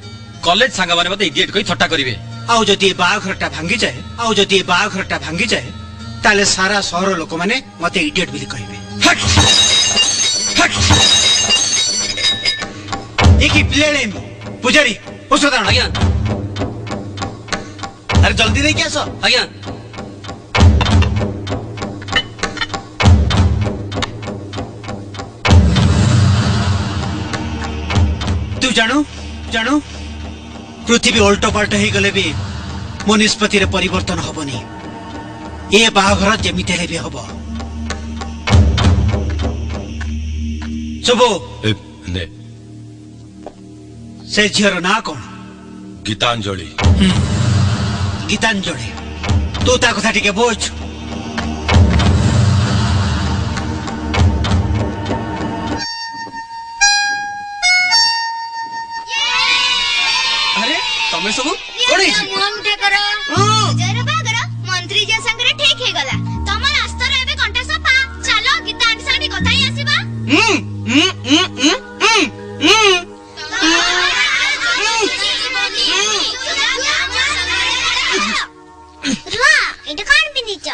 कॉलेज सांगा माने मते इडियट कहि थट्टा करिवे आउ जदि बाघरटा भांगी जाए ताले सारा शहर लोक माने मते इडियट बिली कहिबे एकी प्लेले पुजारी औषध आण आज्ञा अरे जल्दी लेके आसो आज्ञा तू जानू पृथ्वी उल्टो पाल्ट हो गले भी मो निष्पत्ति रे परिवर्तन हबनी ए बाघर जेमिते हेले भी हबो सुबो ने से झियर ना कोन गीतांजलि गीतांजलि तू ता कथा टिके बोझ अरे तमे सब कोन हिची मुंडे करो जरा बागर मंत्री जे संगरे ठीक हे गला तमर आस्तर एबे घंटा सफा चलो गीता आंटी साडी कथाई आसीबा रुआ एटा कान पिनिच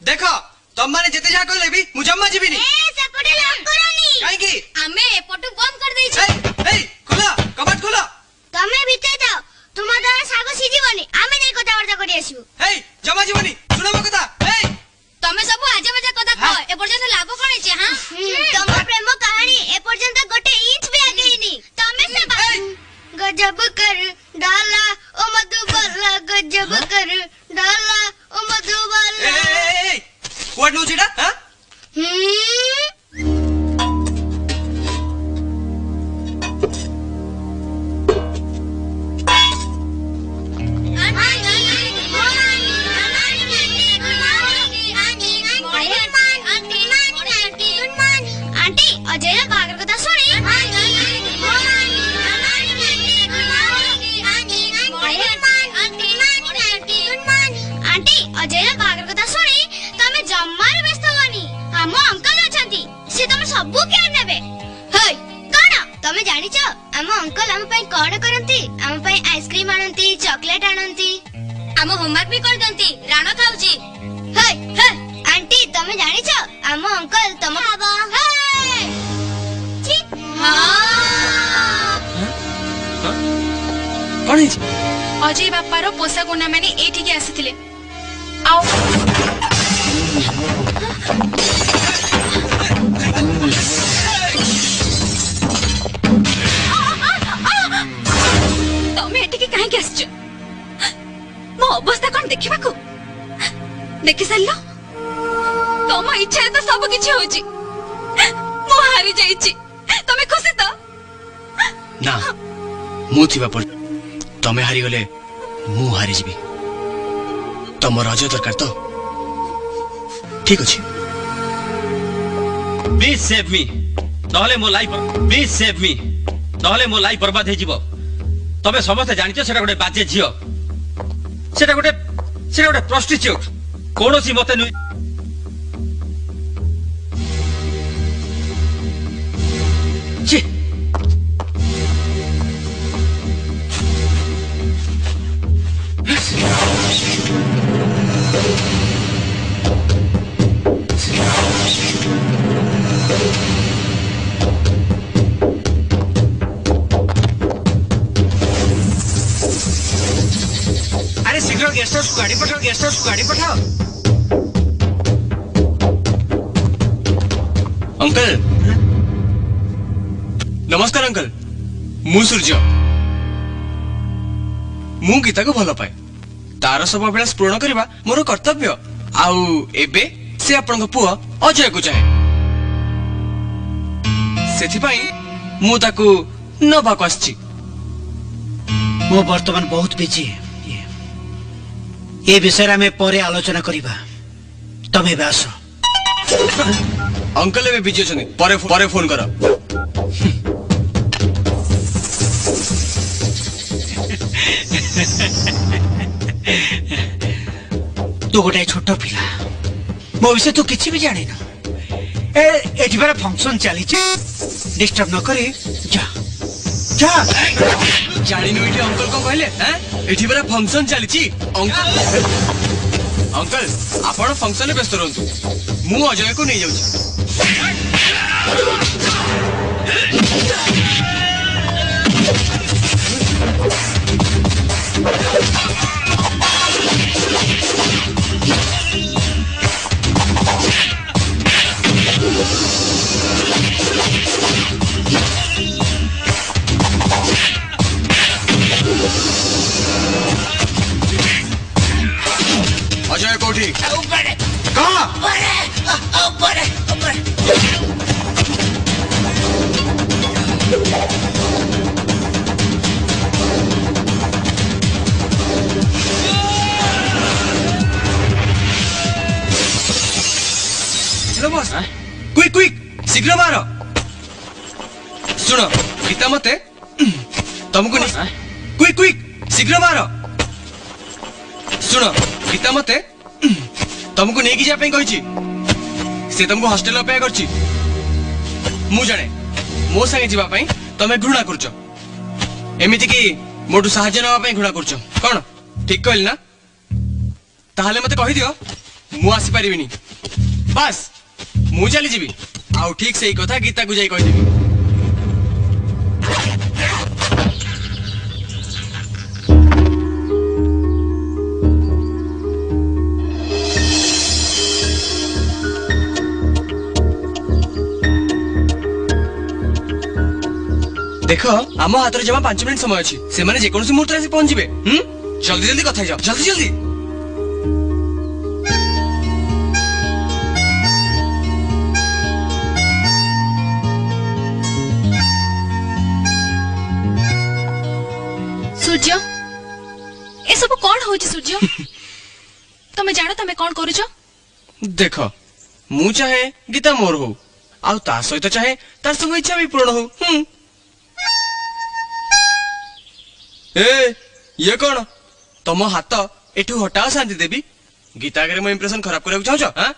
देख तुम मैंने जिते जा कहले भी मु जम्मा जीविनी ସେପଟେ ଲକ୍ କରନି काहेकि ଆମେ ଏପଟୁ ବନ୍ଦ କରିଦେଇଛୁ। ए खोला कबाट खोला ତମେ ଭିତରେ ଥାଅ ତୁମ ଦ୍ୱାରା ଶାଗ ସିଝିବନି ଆମେ ଯାଇ କଥାବାର୍ତ୍ତା କରି ଆସିବୁ ए जम्मा जीवनी सुन मो कथा ए ତମେ ସବୁ ଆଜେ ବାଜେ କଥା କହ ଏପର୍ଯ୍ୟନ୍ତ ଲାଭ କଣ ହେଇଛି ହାଁ? ତମ ପ୍ରେମ କାହାଣୀ ଏପର୍ଯ୍ୟନ୍ତ ଗୋଟେ ଇଞ୍ଚ ବି ଆଗେଇନି ତମେ ସେ ଗଜବ କର ଡାଲା ଓ ମଧୁବାଲା ଗଜବ କର ଡାଲା ଓ ମଧୁବାଲା कुआड नु छिडा हां आंटी अजय ना बागर कथा सुनी आंटी अजय ना बागर कथा सुनी तमे जम्मार व्यस्त होनी हम अंकल अछंती से तमे सबु केयर नेबे हेय कोन तमे जानि छ हम अंकल हम पई कोन करंती हम पई आइसक्रीम आनंती चॉकलेट आनंती ଆମ ହୋमवर्क ବି କରିଦିଅନ୍ତି ରାଣ ଖାଉଛି। हेय हे आंटी तमे जानि छ हम अंकल तम बाबा हेय छी कोन हिच ଅଜୟ ବାପାର ପୋଷା ଗୁଣ୍ଡା ମାନେ ଏଇଠିକି ଆସିଥିଲେ ଆଉ ତମେ ଏଠିକି କାହିଁକି ଆସିଛ? ମୋ ଅବସ୍ଥା କଣ ଦେଖିବାକୁ ଦେଖି ସାରିଲ? ତମ ଇଚ୍ଛାରେ ତ ସବୁ କିଛି ହଉଛି। ମୁଁ ହାରି ଯାଇଛି ତମେ ଖୁସି ତ? ना मु थिबा पर तमे हारी गले मु हारी जीवी तम रज दरकार तो ठीक अछि प्लीज सेव मी नहले मो लाइफ प्लीज सेव मी नहले मो लाइफ बर्बाद हे जीवो तमे समस्त जानिछ सेटा गोटे बाजे झियो सेटा गोटे प्रोस्टिट्यूट कोनोसी मते नुई छी अरे शीघ्र गेस्ट हाउस गाड़ी पठाओ गेस्ट हाउस गाड़ी पठाओ अंकल नमस्कार अंकल मु सूर्य मु गीता को भल पाए तार सब अभिलाष पूर्ण करवा मोर कर्तव्य आउ एबे से आपन पुओ अजय को चाहे सेथिपाई मु ताकू नबा को आछि मो वर्तमान बहुत बिजी ये विषय में परे आलोचना करिबा तमे बे आसो अंकल एबे बिजी छनी परे फोन करो तू गोटे छोट पिला मो विषय तू किछि भी जाने ना एठी बार फंक्शन चली डिस्टर्ब न करी जा जा जानी नुईटी अंकल को कहले हैं एठी बरा फंक्शन चली छी अंकल आपण फंक्शन में व्यस्त रहंतु मु अजय को नहीं जाउछी अजय कोठी कहाँ हेलो बॉस क्विक क्विक शीघ्र मारो सुनो गीता मते तुमको नहीं क्विक क्विक शीघ्र मारो सुनो गीता मते तुमको नहीं की जापे कही से तुमको हॉस्टेल अपेक्षा करची मु जाने मो संगे जीवा पई तमे घृणा करछ एमिति की मोटू साहाय्य नवा पई घृणा करछ कोन ठीक कहल ना ताहाले मते कहि दियो मु आसी परिबिनी बस मु चली जीवी आउ ठीक से कथा गीता को जाई कहि देबी देख आम हाथ में जमा 5 मिनट समय अच्छी से माने जेकोसी मुहूर्त आसी पहुंचबे जल्दी जल्दी कथा जाओ जल्दी जल्दी सूर्य ए सब कौन होची सूर्य तमे जानो तमे कौन करूछ देख मु चाहे गीता मोर हो आउ ता सहित चाहे तार सब इच्छा भी पूर्ण हो ए ये कौन तुम हाथ एठू हटाओ शांति देवी गीता आगे मो इंप्रेशन खराब करने चाहो हाँ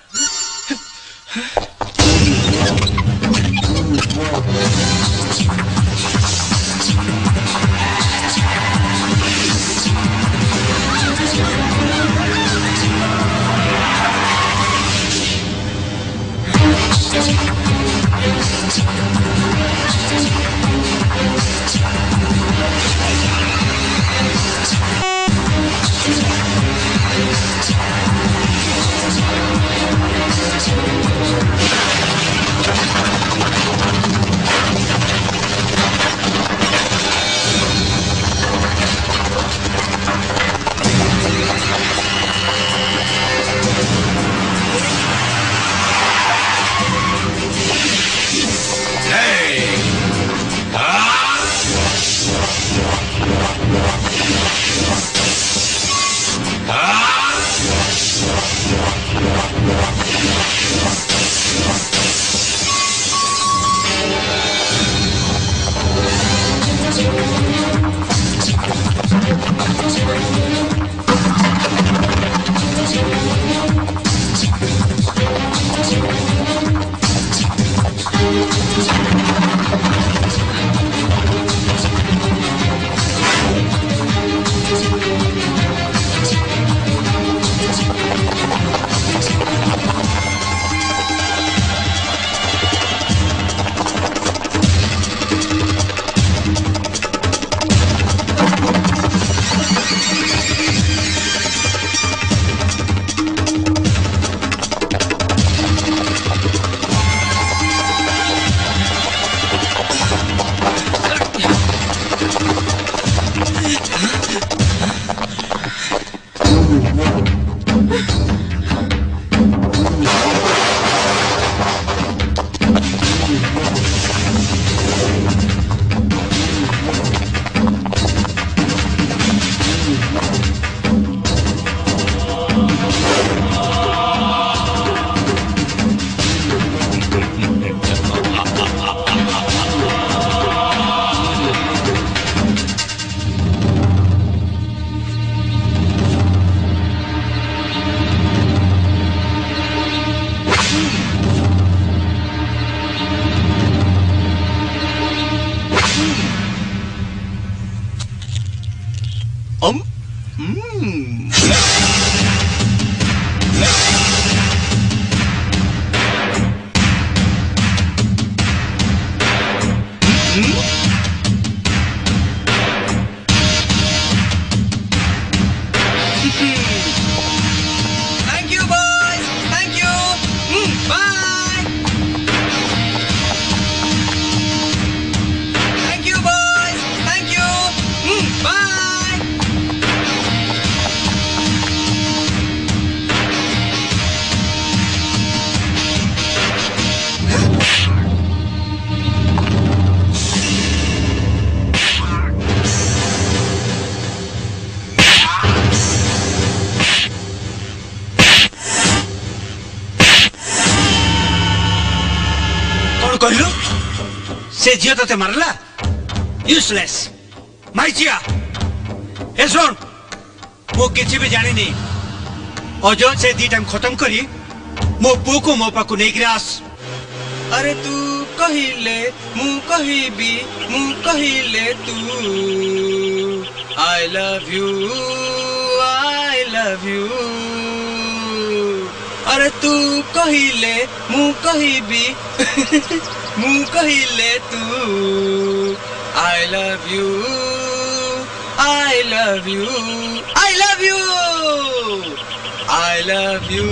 कहलु से झियो तते मारला यूजलेस माइचिया ए सुन मो किछि भी जानि नहीं अजो से दी टाइम खत्म करी मो पु को मो पाकु नै ग्रास अरे तू कहिले मु कहिबी मु कहिले तू आई लव यू अरे तू कहिले मु कहिबी मु कहिले तू आई love you I love you I love you I love you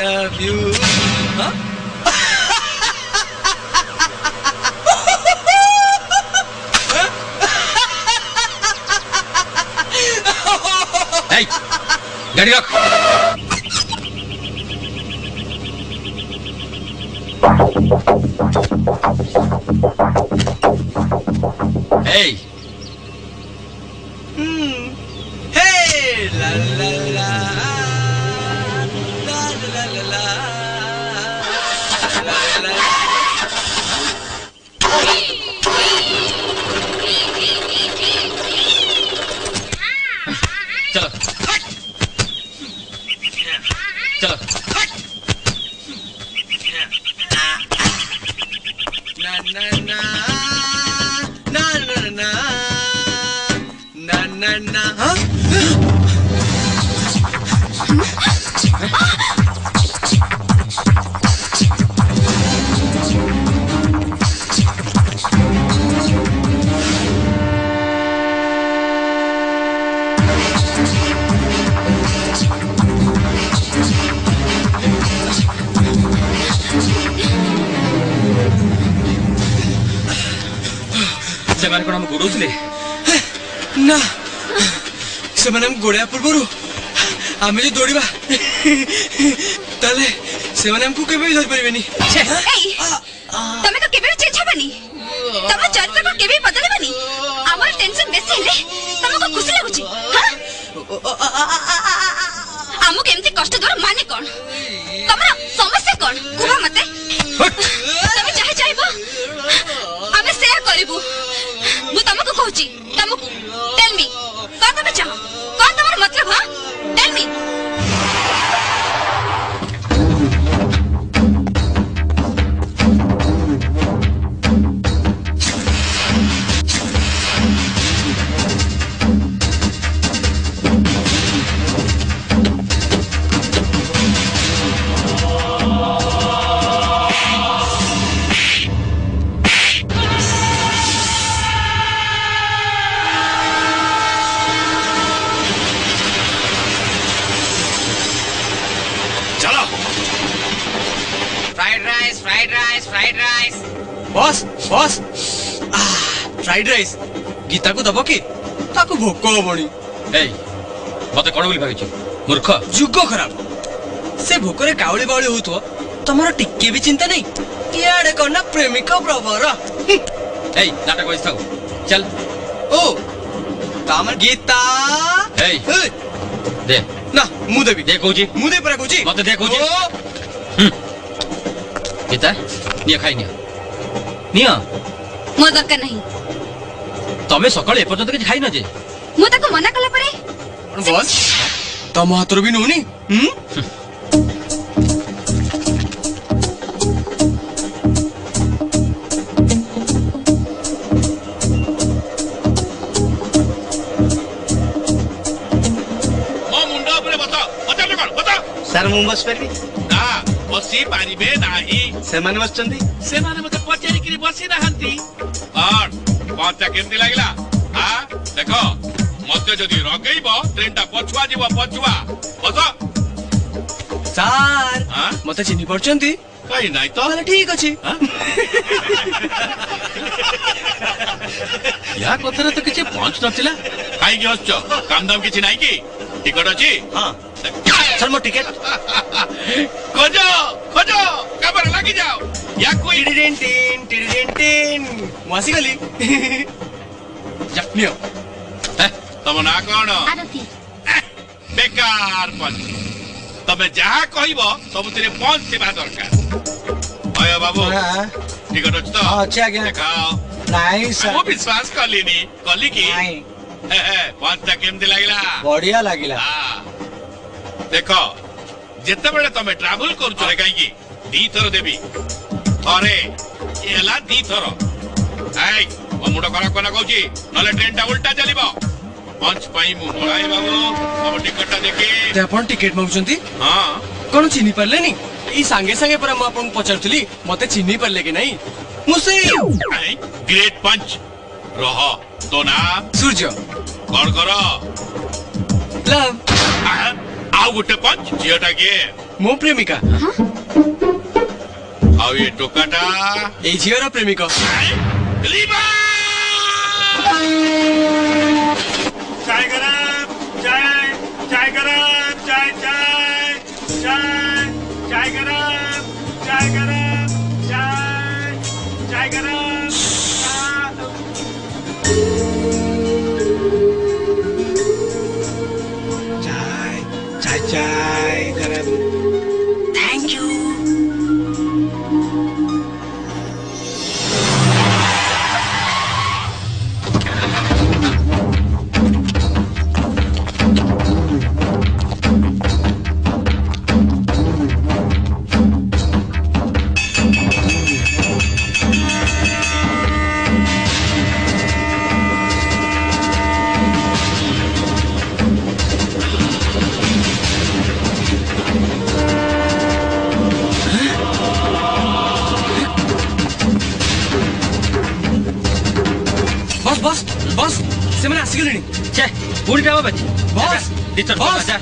love you huh? Hey, गाड़ी रख। Hey, hey la la la la la la la चलो चलो na na na na na na na na na huh? ସେମାନେ କଣ ଆମକୁ ଗୋଡଉଥିଲେ? ନା ସେମାନେ ଆମକୁ ଗୋଡେଇବା ପୂର୍ବରୁ ଆମେ ଯଦି ଦୌଡ଼ିବା ତାହେଲେ ସେମାନେ ଆମକୁ କେବେ ବି ଧରିପାରିବେନି। ତମେ ତ କେବେ ବି ଚେଞ୍ଜ ହବନି, ତମ ଚରିତ୍ର କଣ କେବେ ବଦଳିବନି। ଆମର ଟେନସନ ବେଶୀ ହେଲେ ତମକୁ ଖୁସି ଲାଗୁଛି? ଆମକୁ ଏମିତି କଷ୍ଟ ଦୂର ମାନେ କଣ? ତମର ସମସ୍ୟା କଣ କୁହ ମତେ। ତମେ ଯାହା ଚାହିଁବ ଆମେ ସେୟା କରିବୁ। ମୁଁ ତମକୁ କହୁଛି, ତମକୁ ଟେଲ୍ ମି କଣ ତମେ ଚାହ, କଣ ତମର ମତଲବ? ହଁ tell me. Boss boss fried rice Geeta को दबो कि ताको भोक हबणी। ए मते कोन बोली भाबिछु मूर्ख जुग खराब से भोकरे कावली बावली होतो तमरो टिके भी चिंता नहीं। याडे कोन प्रेमिका प्रवर ए नाटक होइस थाउ चल। ओ तामर गीता ए दे ना मु देबी दे कहूची मु दे परा कहूची मते दे कहूची गीता निया खाई निया निया ମୋ ଦରକାର ନାହିଁ। ତମେ ସକାଳେ ଏପର୍ଯ୍ୟନ୍ତ କିଛି ଖାଇନ ଯେ। ମୁଁ ତାକୁ ମନା କଲା ପରେ ବସ୍ ତମ ହାତରୁ ବି ନଉନି। ମୋ ମୁଣ୍ଡ ଉପରେ ବସ ପଚାରିଲେ କଣ ବସ। ସାର୍ ମୁଁ ବସି ପାରିବି? ନା ବସି ପାରିବେ ନାହିଁ। ସେମାନେ ବସିଛନ୍ତି। ସେମାନେ ମତେ ପଚାରିକିରି ବସି ନାହାନ୍ତି। କଣ ପହଞ୍ଚା କେମିତି ଲାଗିଲା? ଦେଖ ମତେ ଯଦି ରଗେଇବ ଟ୍ରେନଟା ପଛୁଆ ଯିବ ପଛୁଆ। ବସ। ସାର୍ ମତେ ଚିହ୍ନି ପଡୁଛନ୍ତି? କାହିଁ ନାଇଁ ତ। ତାହେଲେ ଠିକ ଅଛି। ୟା କଥାରେ ତ କିଛି ପହଞ୍ଚ ନଥିଲା। କାହିଁକି ହସୁଛ? କାମ ଦାମ କିଛି ନାହିଁ କି? ଟିକଟ ଅଛି? ସାର୍ ମୋ ଟିକେଟ ଖୋଜ ଖୋଜ କାମରେ ଲାଗି ଯାଅ। ୟାକୁ ମୁଁ ଆସିଗଲି। ନିଅ ତମ ନାଁ କଣ? ଆରତି। ବେକାର ପଞ୍ଚ। ତମେ ଯାହା କହିବ ସବୁଥିରେ ପଞ୍ଚ ଥିବା ଦରକାର। ଅୟ ବାବୁ ଟିକଟ ଅଛି ତ? ଅଛି ଆଜ୍ଞା। ଦେଖାଅ। ନାଇଁ ମୁଁ ସାର୍ ବିଶ୍ୱାସ କଲିନି। କଲି କି? ପଞ୍ଚଟା କେମିତି ଲାଗିଲା? ବଢିଆ ଲାଗିଲା। ଦେଖ ଯେତେବେଳେ ତମେ ଟ୍ରାଭେଲ କରୁଛ କାହିଁକି ଦିଥର ଦେବି। ଥରେ ହେଲା ଦିଥର। এই ও মুড খরাপ কোনা কହୁଛି নলে ট্রেনটা উল্টা চলিব पंच पाई मु बड़ाई बाबू अब टिकटटा देखि ते आपण टिकट मागुचंती हां कोन चिनी परले नी ई संगे संगे पर हम आपन पचारथली मते चिनी परले कि नहीं मुसे ग्रेट पंच रह तो नाम सूर्य कौन करो लव आउ गुटे पंच जियोटा के मो प्रेमिका आउ ये टोकाटा ए जियोर प्रेमिका लीबा चाय गरम चाय चाय गरम चाय चाय चाय चाय गरम चाय गरम चाय चाय गरम चाय चाय चाय गरम थैंक यू बस बस से मैंने आसिगलेनी छे पूरी टाइम बच्ची बस डिस्टर्ब बस जा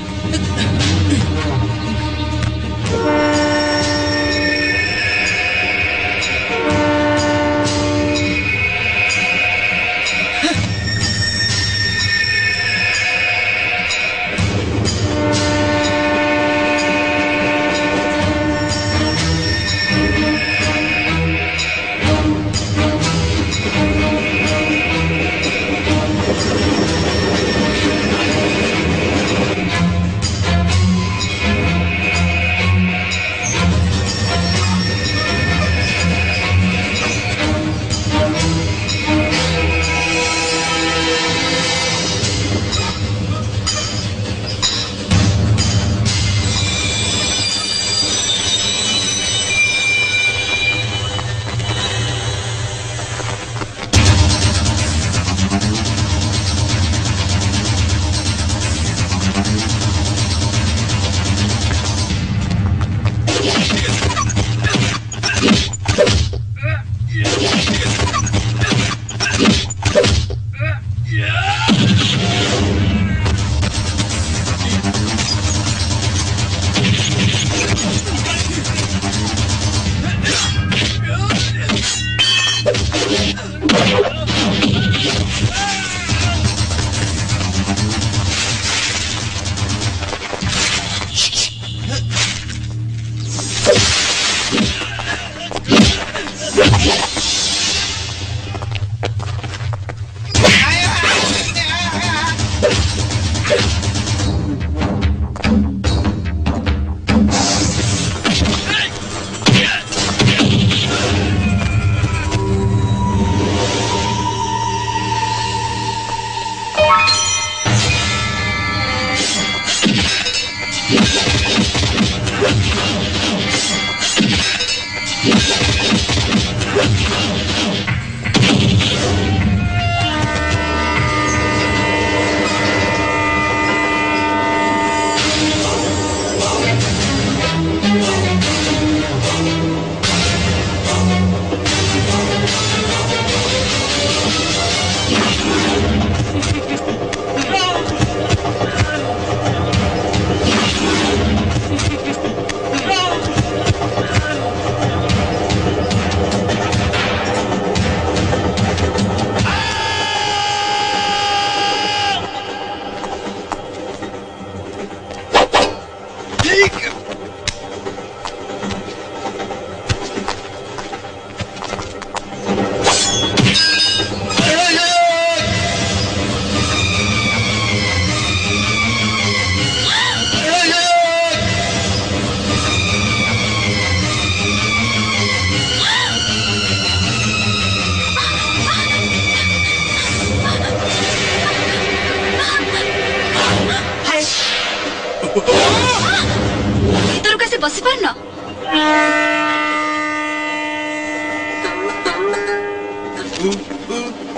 ଭିତରୁ କାସି ବସି ପାରୁନ?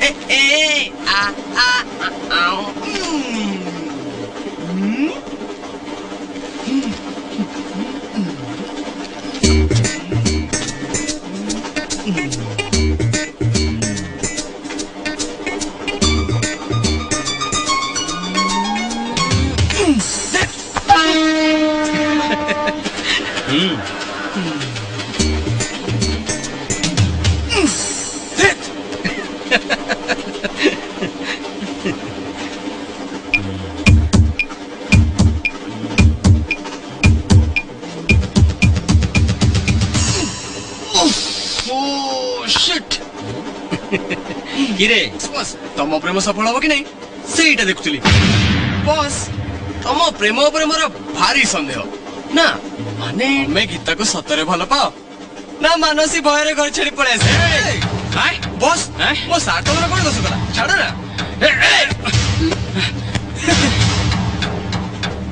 ए ए आ आ কিরে বস তম প্রেম সফল হব কি নাই সেইটা দেখুଥିଲି বস তম প্রেম উপরে মোর ভারি সন্দেহ না মানে মে গীতাକୁ ସତରେ ଭଲ ପାଅ ନା ମାନସୀ ଭୟରେ ଘର ଛାଡି ପଳେଇ ଆସେ ବସ୍ ମୋ ସାର୍ ତମର କଣ ଦୋଷ କଲା ଛାଡ ନା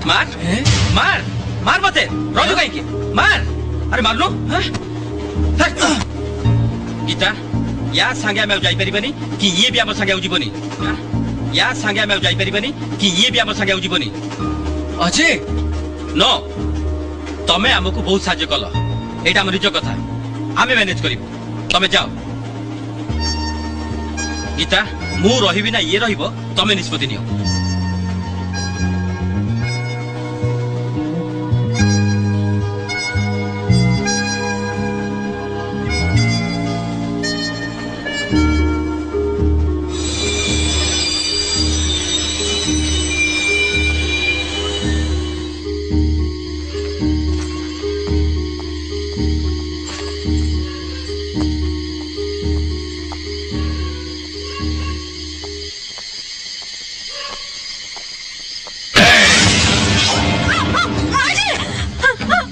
ମାର ମାର ମାର ମତେ ରଜୁ କାହିଁକି ମାର ଆରେ ମାରନୁ ଗୀତା या सांगे आम जाइपारिबानी कि ये भी आम सांगे जीवनी या सांगे आम जाइपारिबानी कि ये भी आम सांगे जीवनी अजय नो तमे हमको बहुत साहाय्य कल एटा हम निज कथा आमे मैनेज करिबो तमे जाओ गीता मु रहिबी ना ये रहिबो तमे निष्पत्ति नियो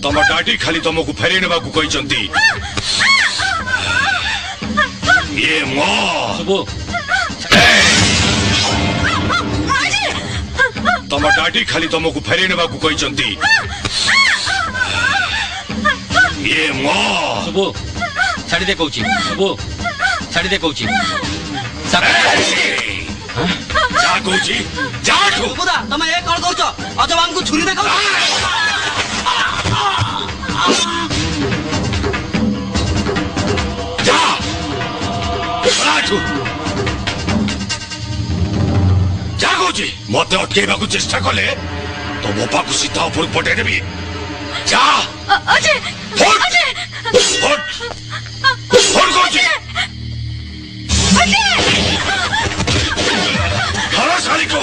तम डाडी खाली तुमको फेरे नेबा को कहचंती ये मो सुबो तम डाडी खाली तुमको फेरे नेबा को कहचंती ये मो सुबो छाड़ी दे कहूची सुबो छाड़ी दे कहूची जा कहूची जा बुदा तमे ए कोन कहउछ अजब हमको छुरी देखाउ जा राजू जा कहूची मते अटकेबा को चेष्टा कले तो मोपा को सीधा ऊपर पटे देबी जा अजय अजय हट कहूची अजय हरा साली को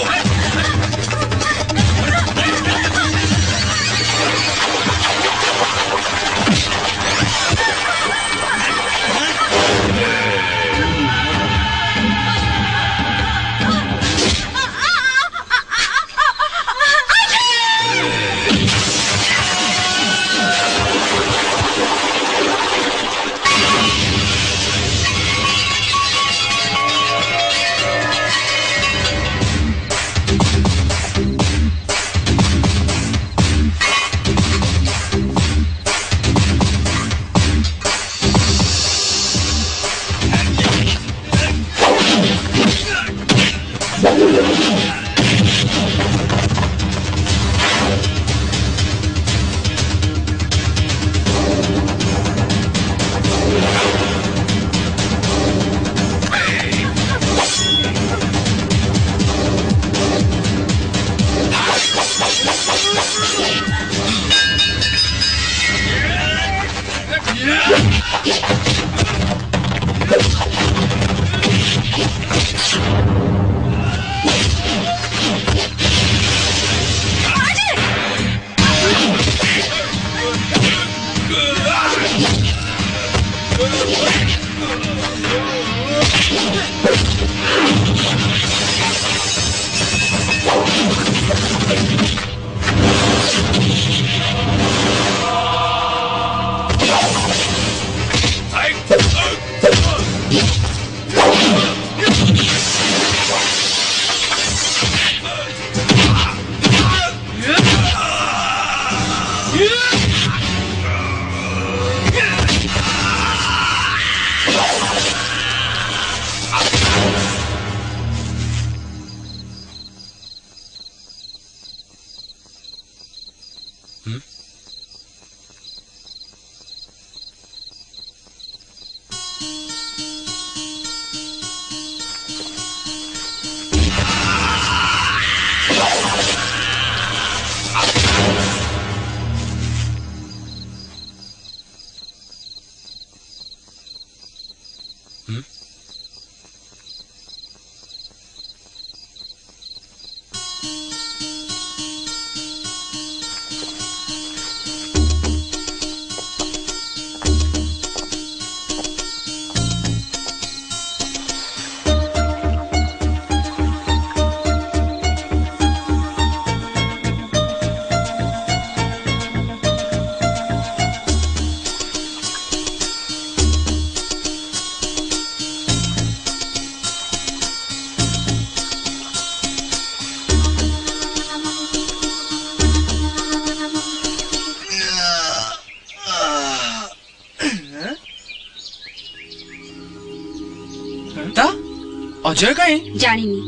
अजय कहीं जानिनी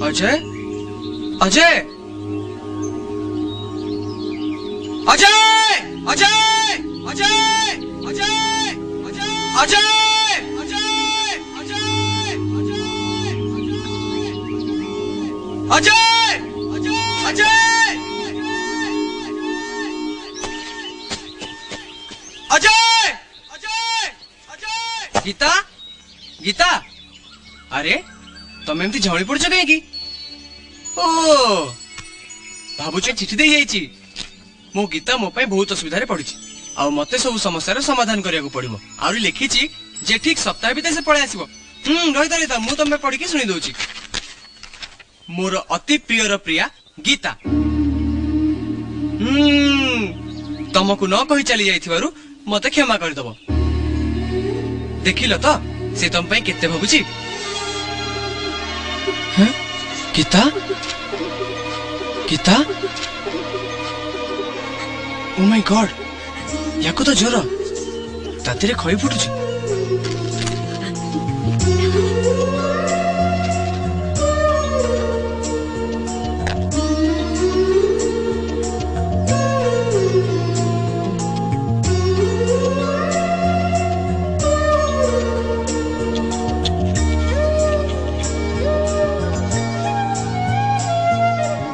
अजय अजय अजय अजय अजय अजय अजय अजय अजय गीता गीता अरे तमे एमती झड़ी पड़छ कहीं ओ भाबुचे चिठी दे जाइछि मो गीता मो पे बहुत असुविधा रे पड़िछि आ मते सब समस्या रो समाधान करिया को पड़िबो आउरी लिखिछि जे ठीक सप्ताह भीतर से पळे आसीबो रहिता मु तमे पढि के सुनि दउछि मोर अति प्रियर प्रिया गीता तमको न कहि चली जाइथिबारु मते क्षमा कर दबो देखिल तो से तम पे केते भाबुछि हैं Geeta Geeta oh my god याको तो ज्वर तातिरे खई फुटुछि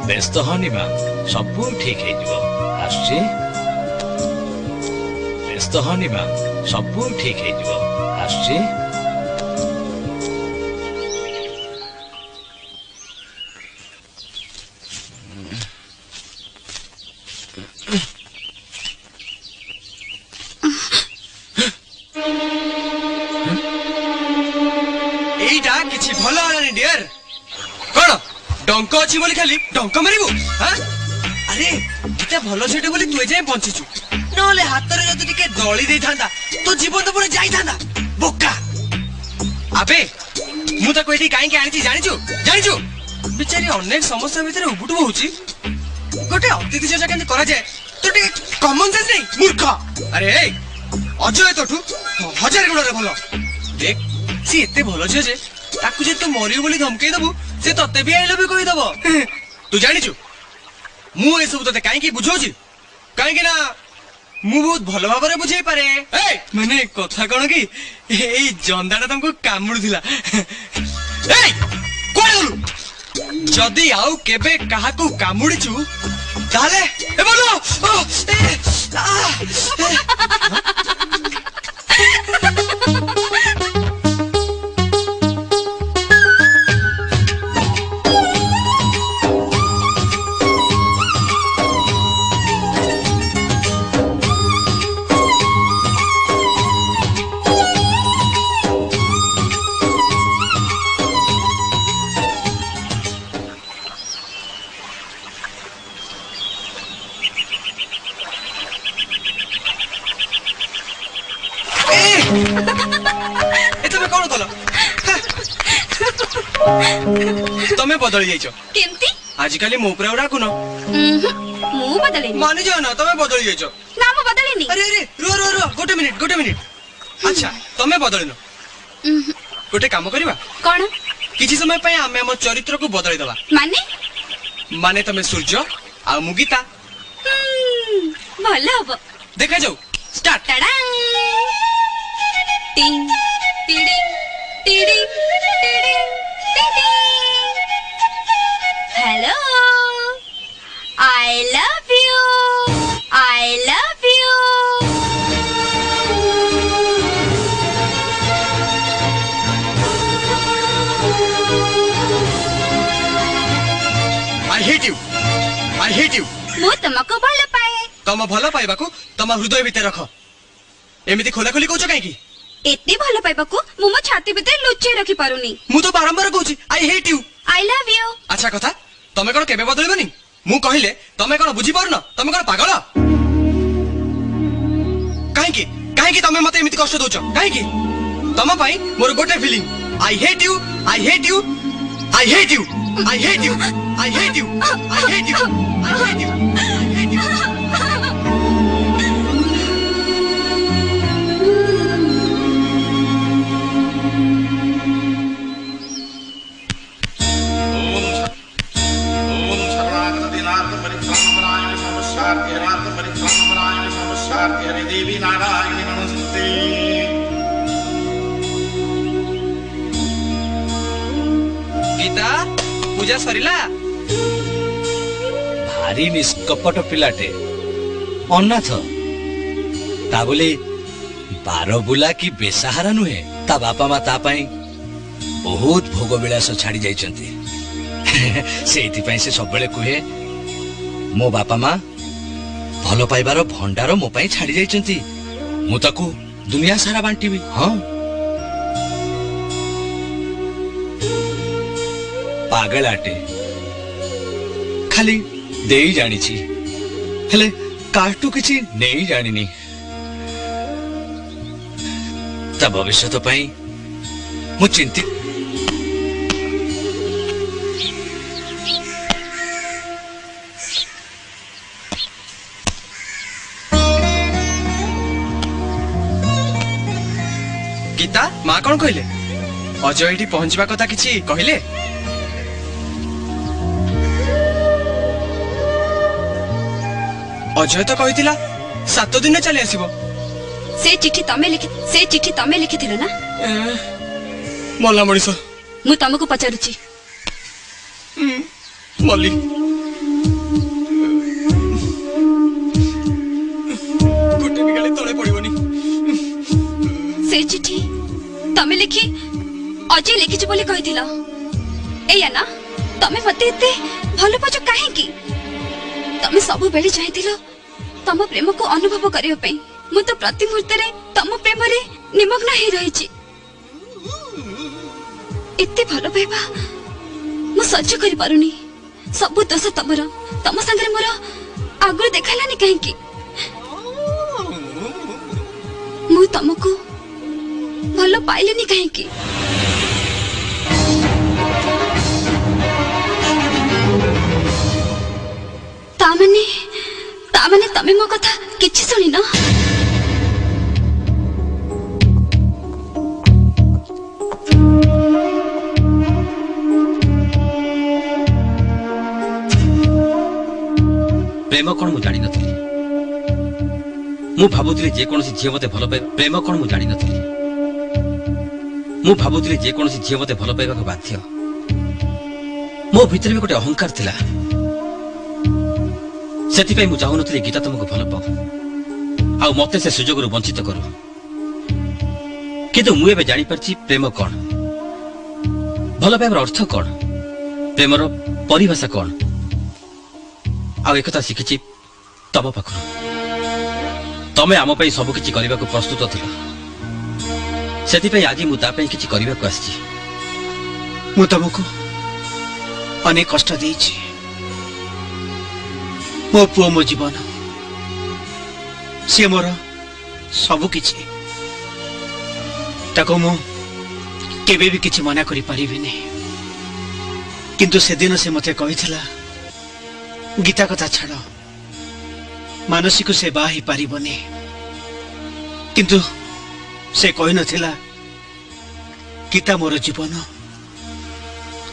व्यस्त हनी मा सब ठीक है आसुची व्यस्त हनी मा सब ठीक है आसुची एइटा किछि भलो आलानी डियर कोन डंक अछि बोली खाली डंक मारिबु हां अरे इते भलो छेटे बोली तू एजे बंचिछु नले हातरे जदि टिके दळी देई थांदा तो जीवन तो पुरे जाई थांदा बोका अबे मु त कोइठी काई के आनिछि जानिछु बिचारी अनेक समस्या भितरे उबुटु होउछि गोटे अतिथि जोजा केन करा जाय तो टिके कॉमन सेंस नहीं मूर्ख अरे अजय तोठू 1000 गुण रे भलो देख सी एते भलो छे जे ताकू जे तू मरियो बोली धमकेई दबु से तते भी आई लव यू कहि दबो तू जानिछु मु ए सब तते काई की बुझौछि काई कि ना मु बहुत भलो भाबरे बुझेई पारे ए माने कथा कोन की एई जंदाटा तुमको कामुडुथिला ए कोन गलु जदी आउ केबे काहा को कामुडिछु ताले ए बोलो तमे बदली जाइछो केमती आजिकाली मो ऊपर राखुन मु बदलेनी मानि जाओ ना तमे बदली जाइछो ना मु बदलेनी अरे रो गोटे मिनिट अच्छा तमे बदलिनो गोटे काम करिवा कोन किछि समय पय आमे हम चरित्र को बदली दवा माने तमे सूर्य आ मुगीता भलो हबो देखा जाऊ स्टार्ट टडांग टिंग tiding tiding tiding hello I love you I hate you मु तुमको भलो पाए तम भलो पाइबाकू तम हृदय भीतर रख एमिति खोला खोली कहछ काई की एते भलो पाइबाकू मु मो छाती भीतर लुचै रखि पारुनी मु तो बारंबार कहूची I hate you I love you अच्छा कथा तमे कोन केबे बदलिबनी मु कहिले तमे कोन बुझी पारन तमे कोन पागल काई की तमे मते एमिति कष्ट दोछ काई की तम पई मोर गोटे feeling I hate you I hate you I hate you I hate you I hate you I hate you I hate you I hate you Gita पूजा सरिला भारी निष्कपट पिलाटे अनाथ ता बोले बारबुला की बेसहारा नुहे ता बापा मा ता पाई बहुत भोग विलास छाड़ी जाइछंती सेइथिपाई से सबले कुहे मो बापा मा भलो पाइबार भंडार मो पाई छाड़ी जाइछंती मु ताकू दुनिया सारा बांटीबी। हाँ पागल आटे खाली देई जानी छी हेले काटू किछि नहीं जानिनी ता भविष्य पाई मु चिंतित। गीता माँ कौन कहले अजय एठी पहुंचबा कथा किछि कहले अजय तो कहितिला 7 दिन चले आसीबो से चिट्ठी तमे लिखिथिलो ना मल्ला मणिष मु तमको पचारुची मल्ली गोटे भी गाली तळे पड़िबोनी से चिट्ठी तमे लिखि अजय लिखिछि बोली कहिथिला एया ना तमे मते एते भलो पाचो काहे की तमे सब बेली चाहथिलो तम प्रेम को अनुभव करियो पई मु तो प्रति मुहूर्त रे तम प्रेम रे निमग्न ही रहिछि एते भलो पाइबा मु सह्य करि पारुनी सब दोष तमर तम संगे मोर आगु देखालानी काहे की मु तमको भलो पाइलेनी काहे की तामाने तमे मो कथा किछि सुनी न प्रेम कौन मु जानी नथली मु भाबुतली जे कोनसी झियो मते भलो पाइ प्रेम कौन मु जानी नथली मु भाबुतली जे कोनसी झियो मते भलो पाइबा को बाध्य मो भीतर भी गोटे अहंकार थिला सेतिपाई मु चाहू नथली गीता तुमको भलो पाऊ आ मते से सुजोग रु वंचित करू किंतु मु एबे जानि परछि प्रेम कौन भलो पाइबार अर्थ कौन प्रेमर परिभाषा कौन आ एक कथा शिखिछि तम पाखरु तमे आम पई सब किछि करबा को प्रस्तुत थिला सेतिपाई आज मु ता पई किछि करबा को आछि मु तमको अनेक कष्ट देछि मो पुओ मो जीवन से मोर सब किछि ताको मु केबे भी किछि मना करि परिबिनी किंतु से दिन से मते कहिथिला गीता कथा छाड़ मानसिक से बाही पारिबनी किंतु से कहि नथिला गीता मोर जीवन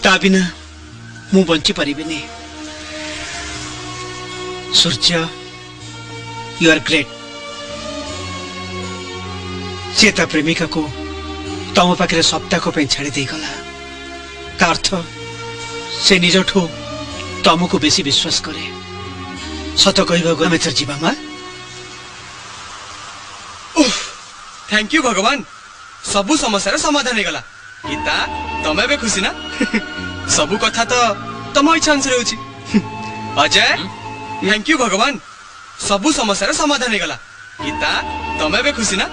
ता बिना मु बंची परिबिनी Surya you are great Sita प्रेमिका को तम पाखे सप्ताह को छाड़ी दे गला का अर्थ से निजठू तमको बेसी विश्वास करे सत कहबा आम एथर जीवा मां थैंक यू भगवान सबु समस्या समाधान हो गला गीता तमे बे खुशी ना सबु कथा तो तम इच्छा अनुसार होची अजय थैंक यू भगवान सबु समस्या समाधान हो गला गीता तमे बे खुशी ना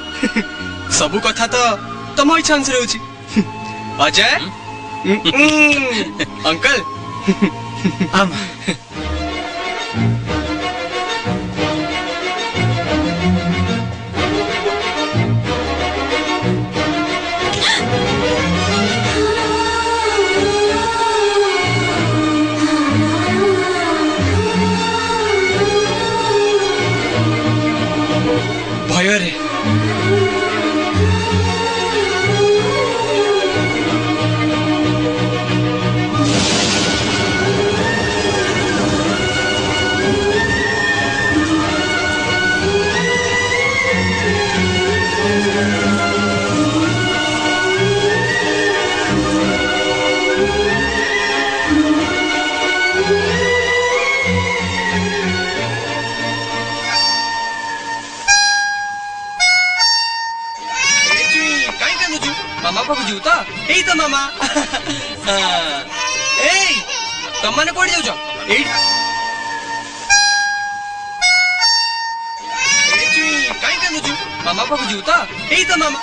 सबु कथा तो तम इच्छा अनुसार होची अजय अंकल आम भय रे बुझू तो एई तो मामा एई तुम माने कोड जाउछ एई काई कानुछु मामा को बुझू तो एई तो मामा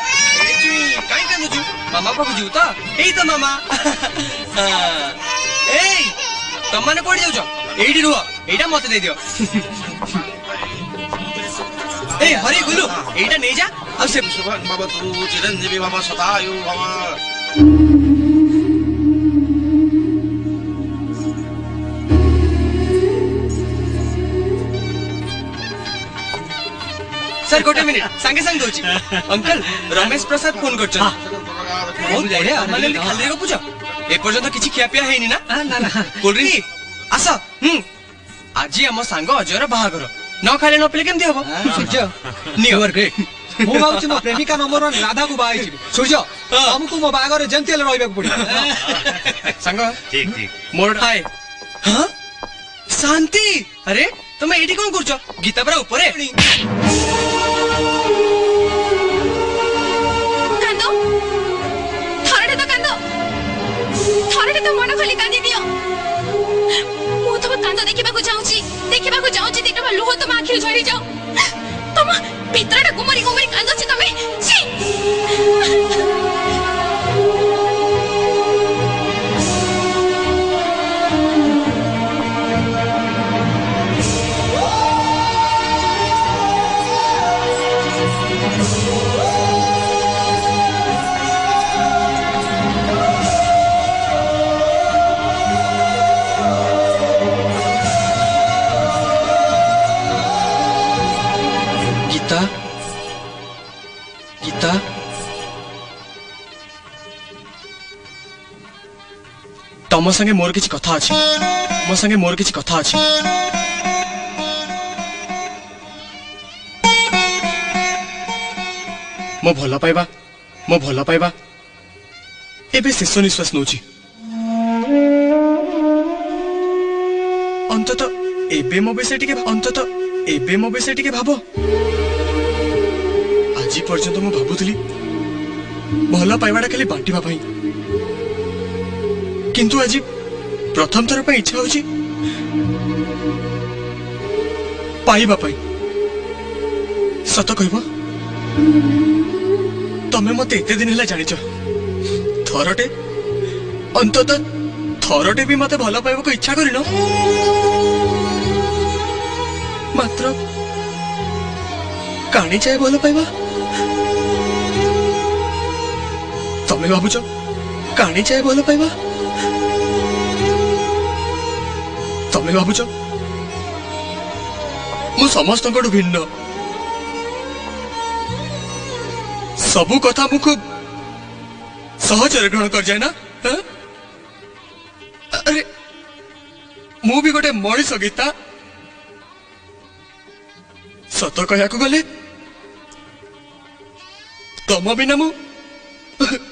काई कानुछु मामा को बुझू तो एई तो मामा एई तुम माने कोड जाउछ एइडी रुह एइटा मते दे दियो ए हरि गुलु एइटा नै जा अब से शुभं भवतु चिरंजीवी भव सदायु भव। सर गोटे मिनिट सांगे सांग दोची अंकल रमेश प्रसाद फोन करछन बहुत बढिया माने खाली गपुछ ए पर्यंत किछि खिया पिया हेनी ना ना ना कोल्ड ड्रिंक आस आज हम सांग अजयर बाहागर न खाले न पिले केमती हबो सूर्य यू आर ग्रेट मो भाउची मो प्रेमिका नंबर 1 राधा को बाई छी सूर्य हमको मो बाहागर जेंती ले रहबे को पड़ी सांग ठीक ठीक मोर हाय हां शांति अरे तुम एडी कोन करछ गीता परा ऊपरे कांदो थरडे तो मन खोली कांदी दियो मु तुम कांदो देखिबा को जाउची देखबा लुह तुम आखिर झड़ी जाओ तुम भितरटा गुमरी गुमरी कांदो छी तमे छी गीता तम संगे मोर किछि कथा अछि मो संगे मोर किछि कथा अछि मो भला पाइबा एबे शेष निश्वास नौछि अंतत एबे मो विषय टिके भाबो आज पर्यंत मु भाबुथली भला पाइबाटा खाली बांटिबा पई किंतु आज प्रथम थर पे इच्छा होची पाइबा पई सत कहबो तमे मते एते दिन हला जानिछ थरटे अंतत थरटे भी मते भला पाइबा को इच्छा करिनो मात्र काणी चाहे भला पाइबा तमे भाबुछ काणी चाहे भला पाइबा तमे भाबुछ मु समस्त भिन्न सबु कथा मु खूब सहज ग्रहण कर जाए ना हा? अरे मु भी गोटे मनीष गीता सत कहया को गले तम बिना मु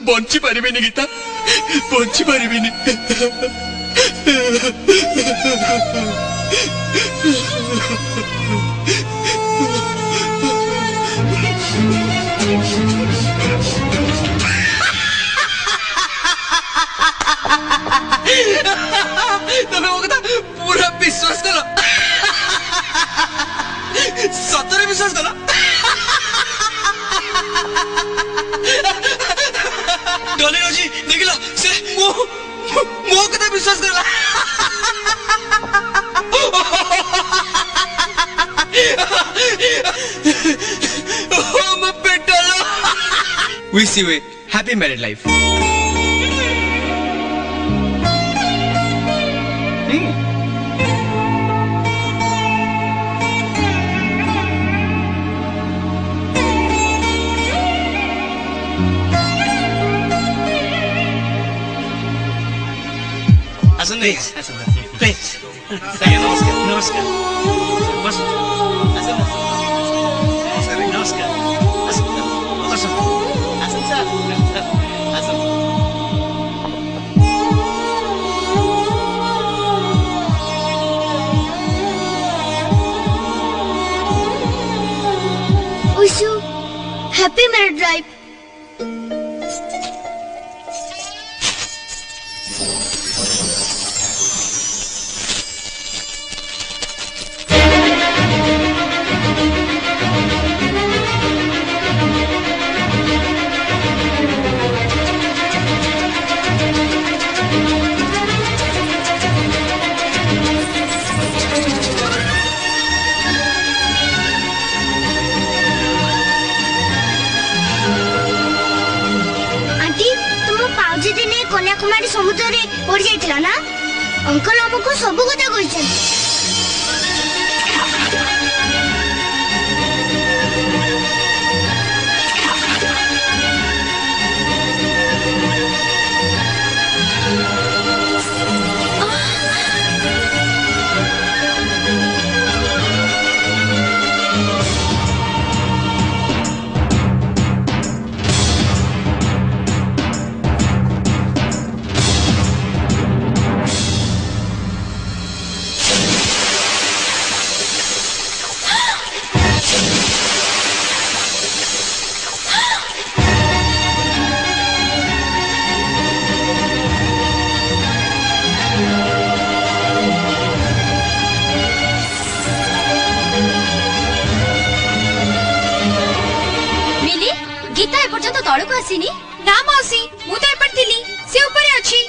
बंची पारिबेनी गीता बंची पारिबेनी तमे वो कथा पूरा विश्वास करो सतरे विश्वास करो डॉली रोजी देखिला से मो कथा विश्वास करला ओ मैं पेटलो wish you a happy married life Please, please. Namaskar. Namaskar. Namaskar. Wish you happy married life. Kanyakumari समुद्र रे पड़ जाइतिला ना अंकल हमको सब कथा कहिछन तौड़ को आसीनी ना मौसी मु तो एपट थिली से ऊपर अछि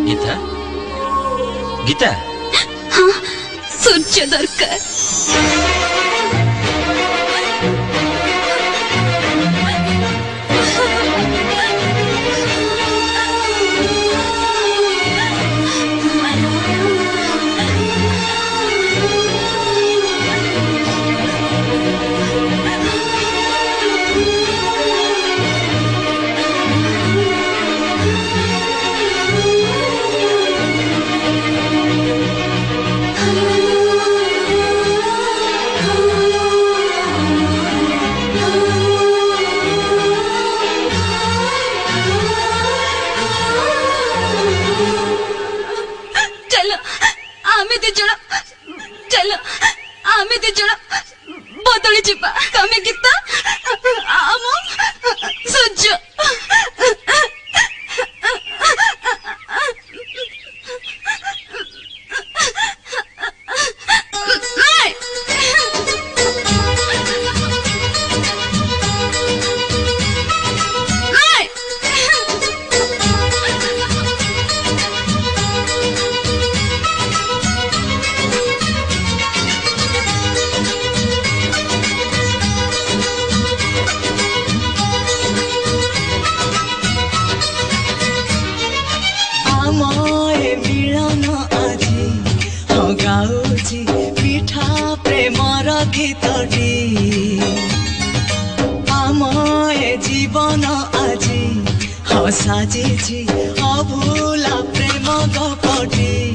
गीता गीता हाँ सूर्य दरकार साजिछि अभूला प्रेम गपटी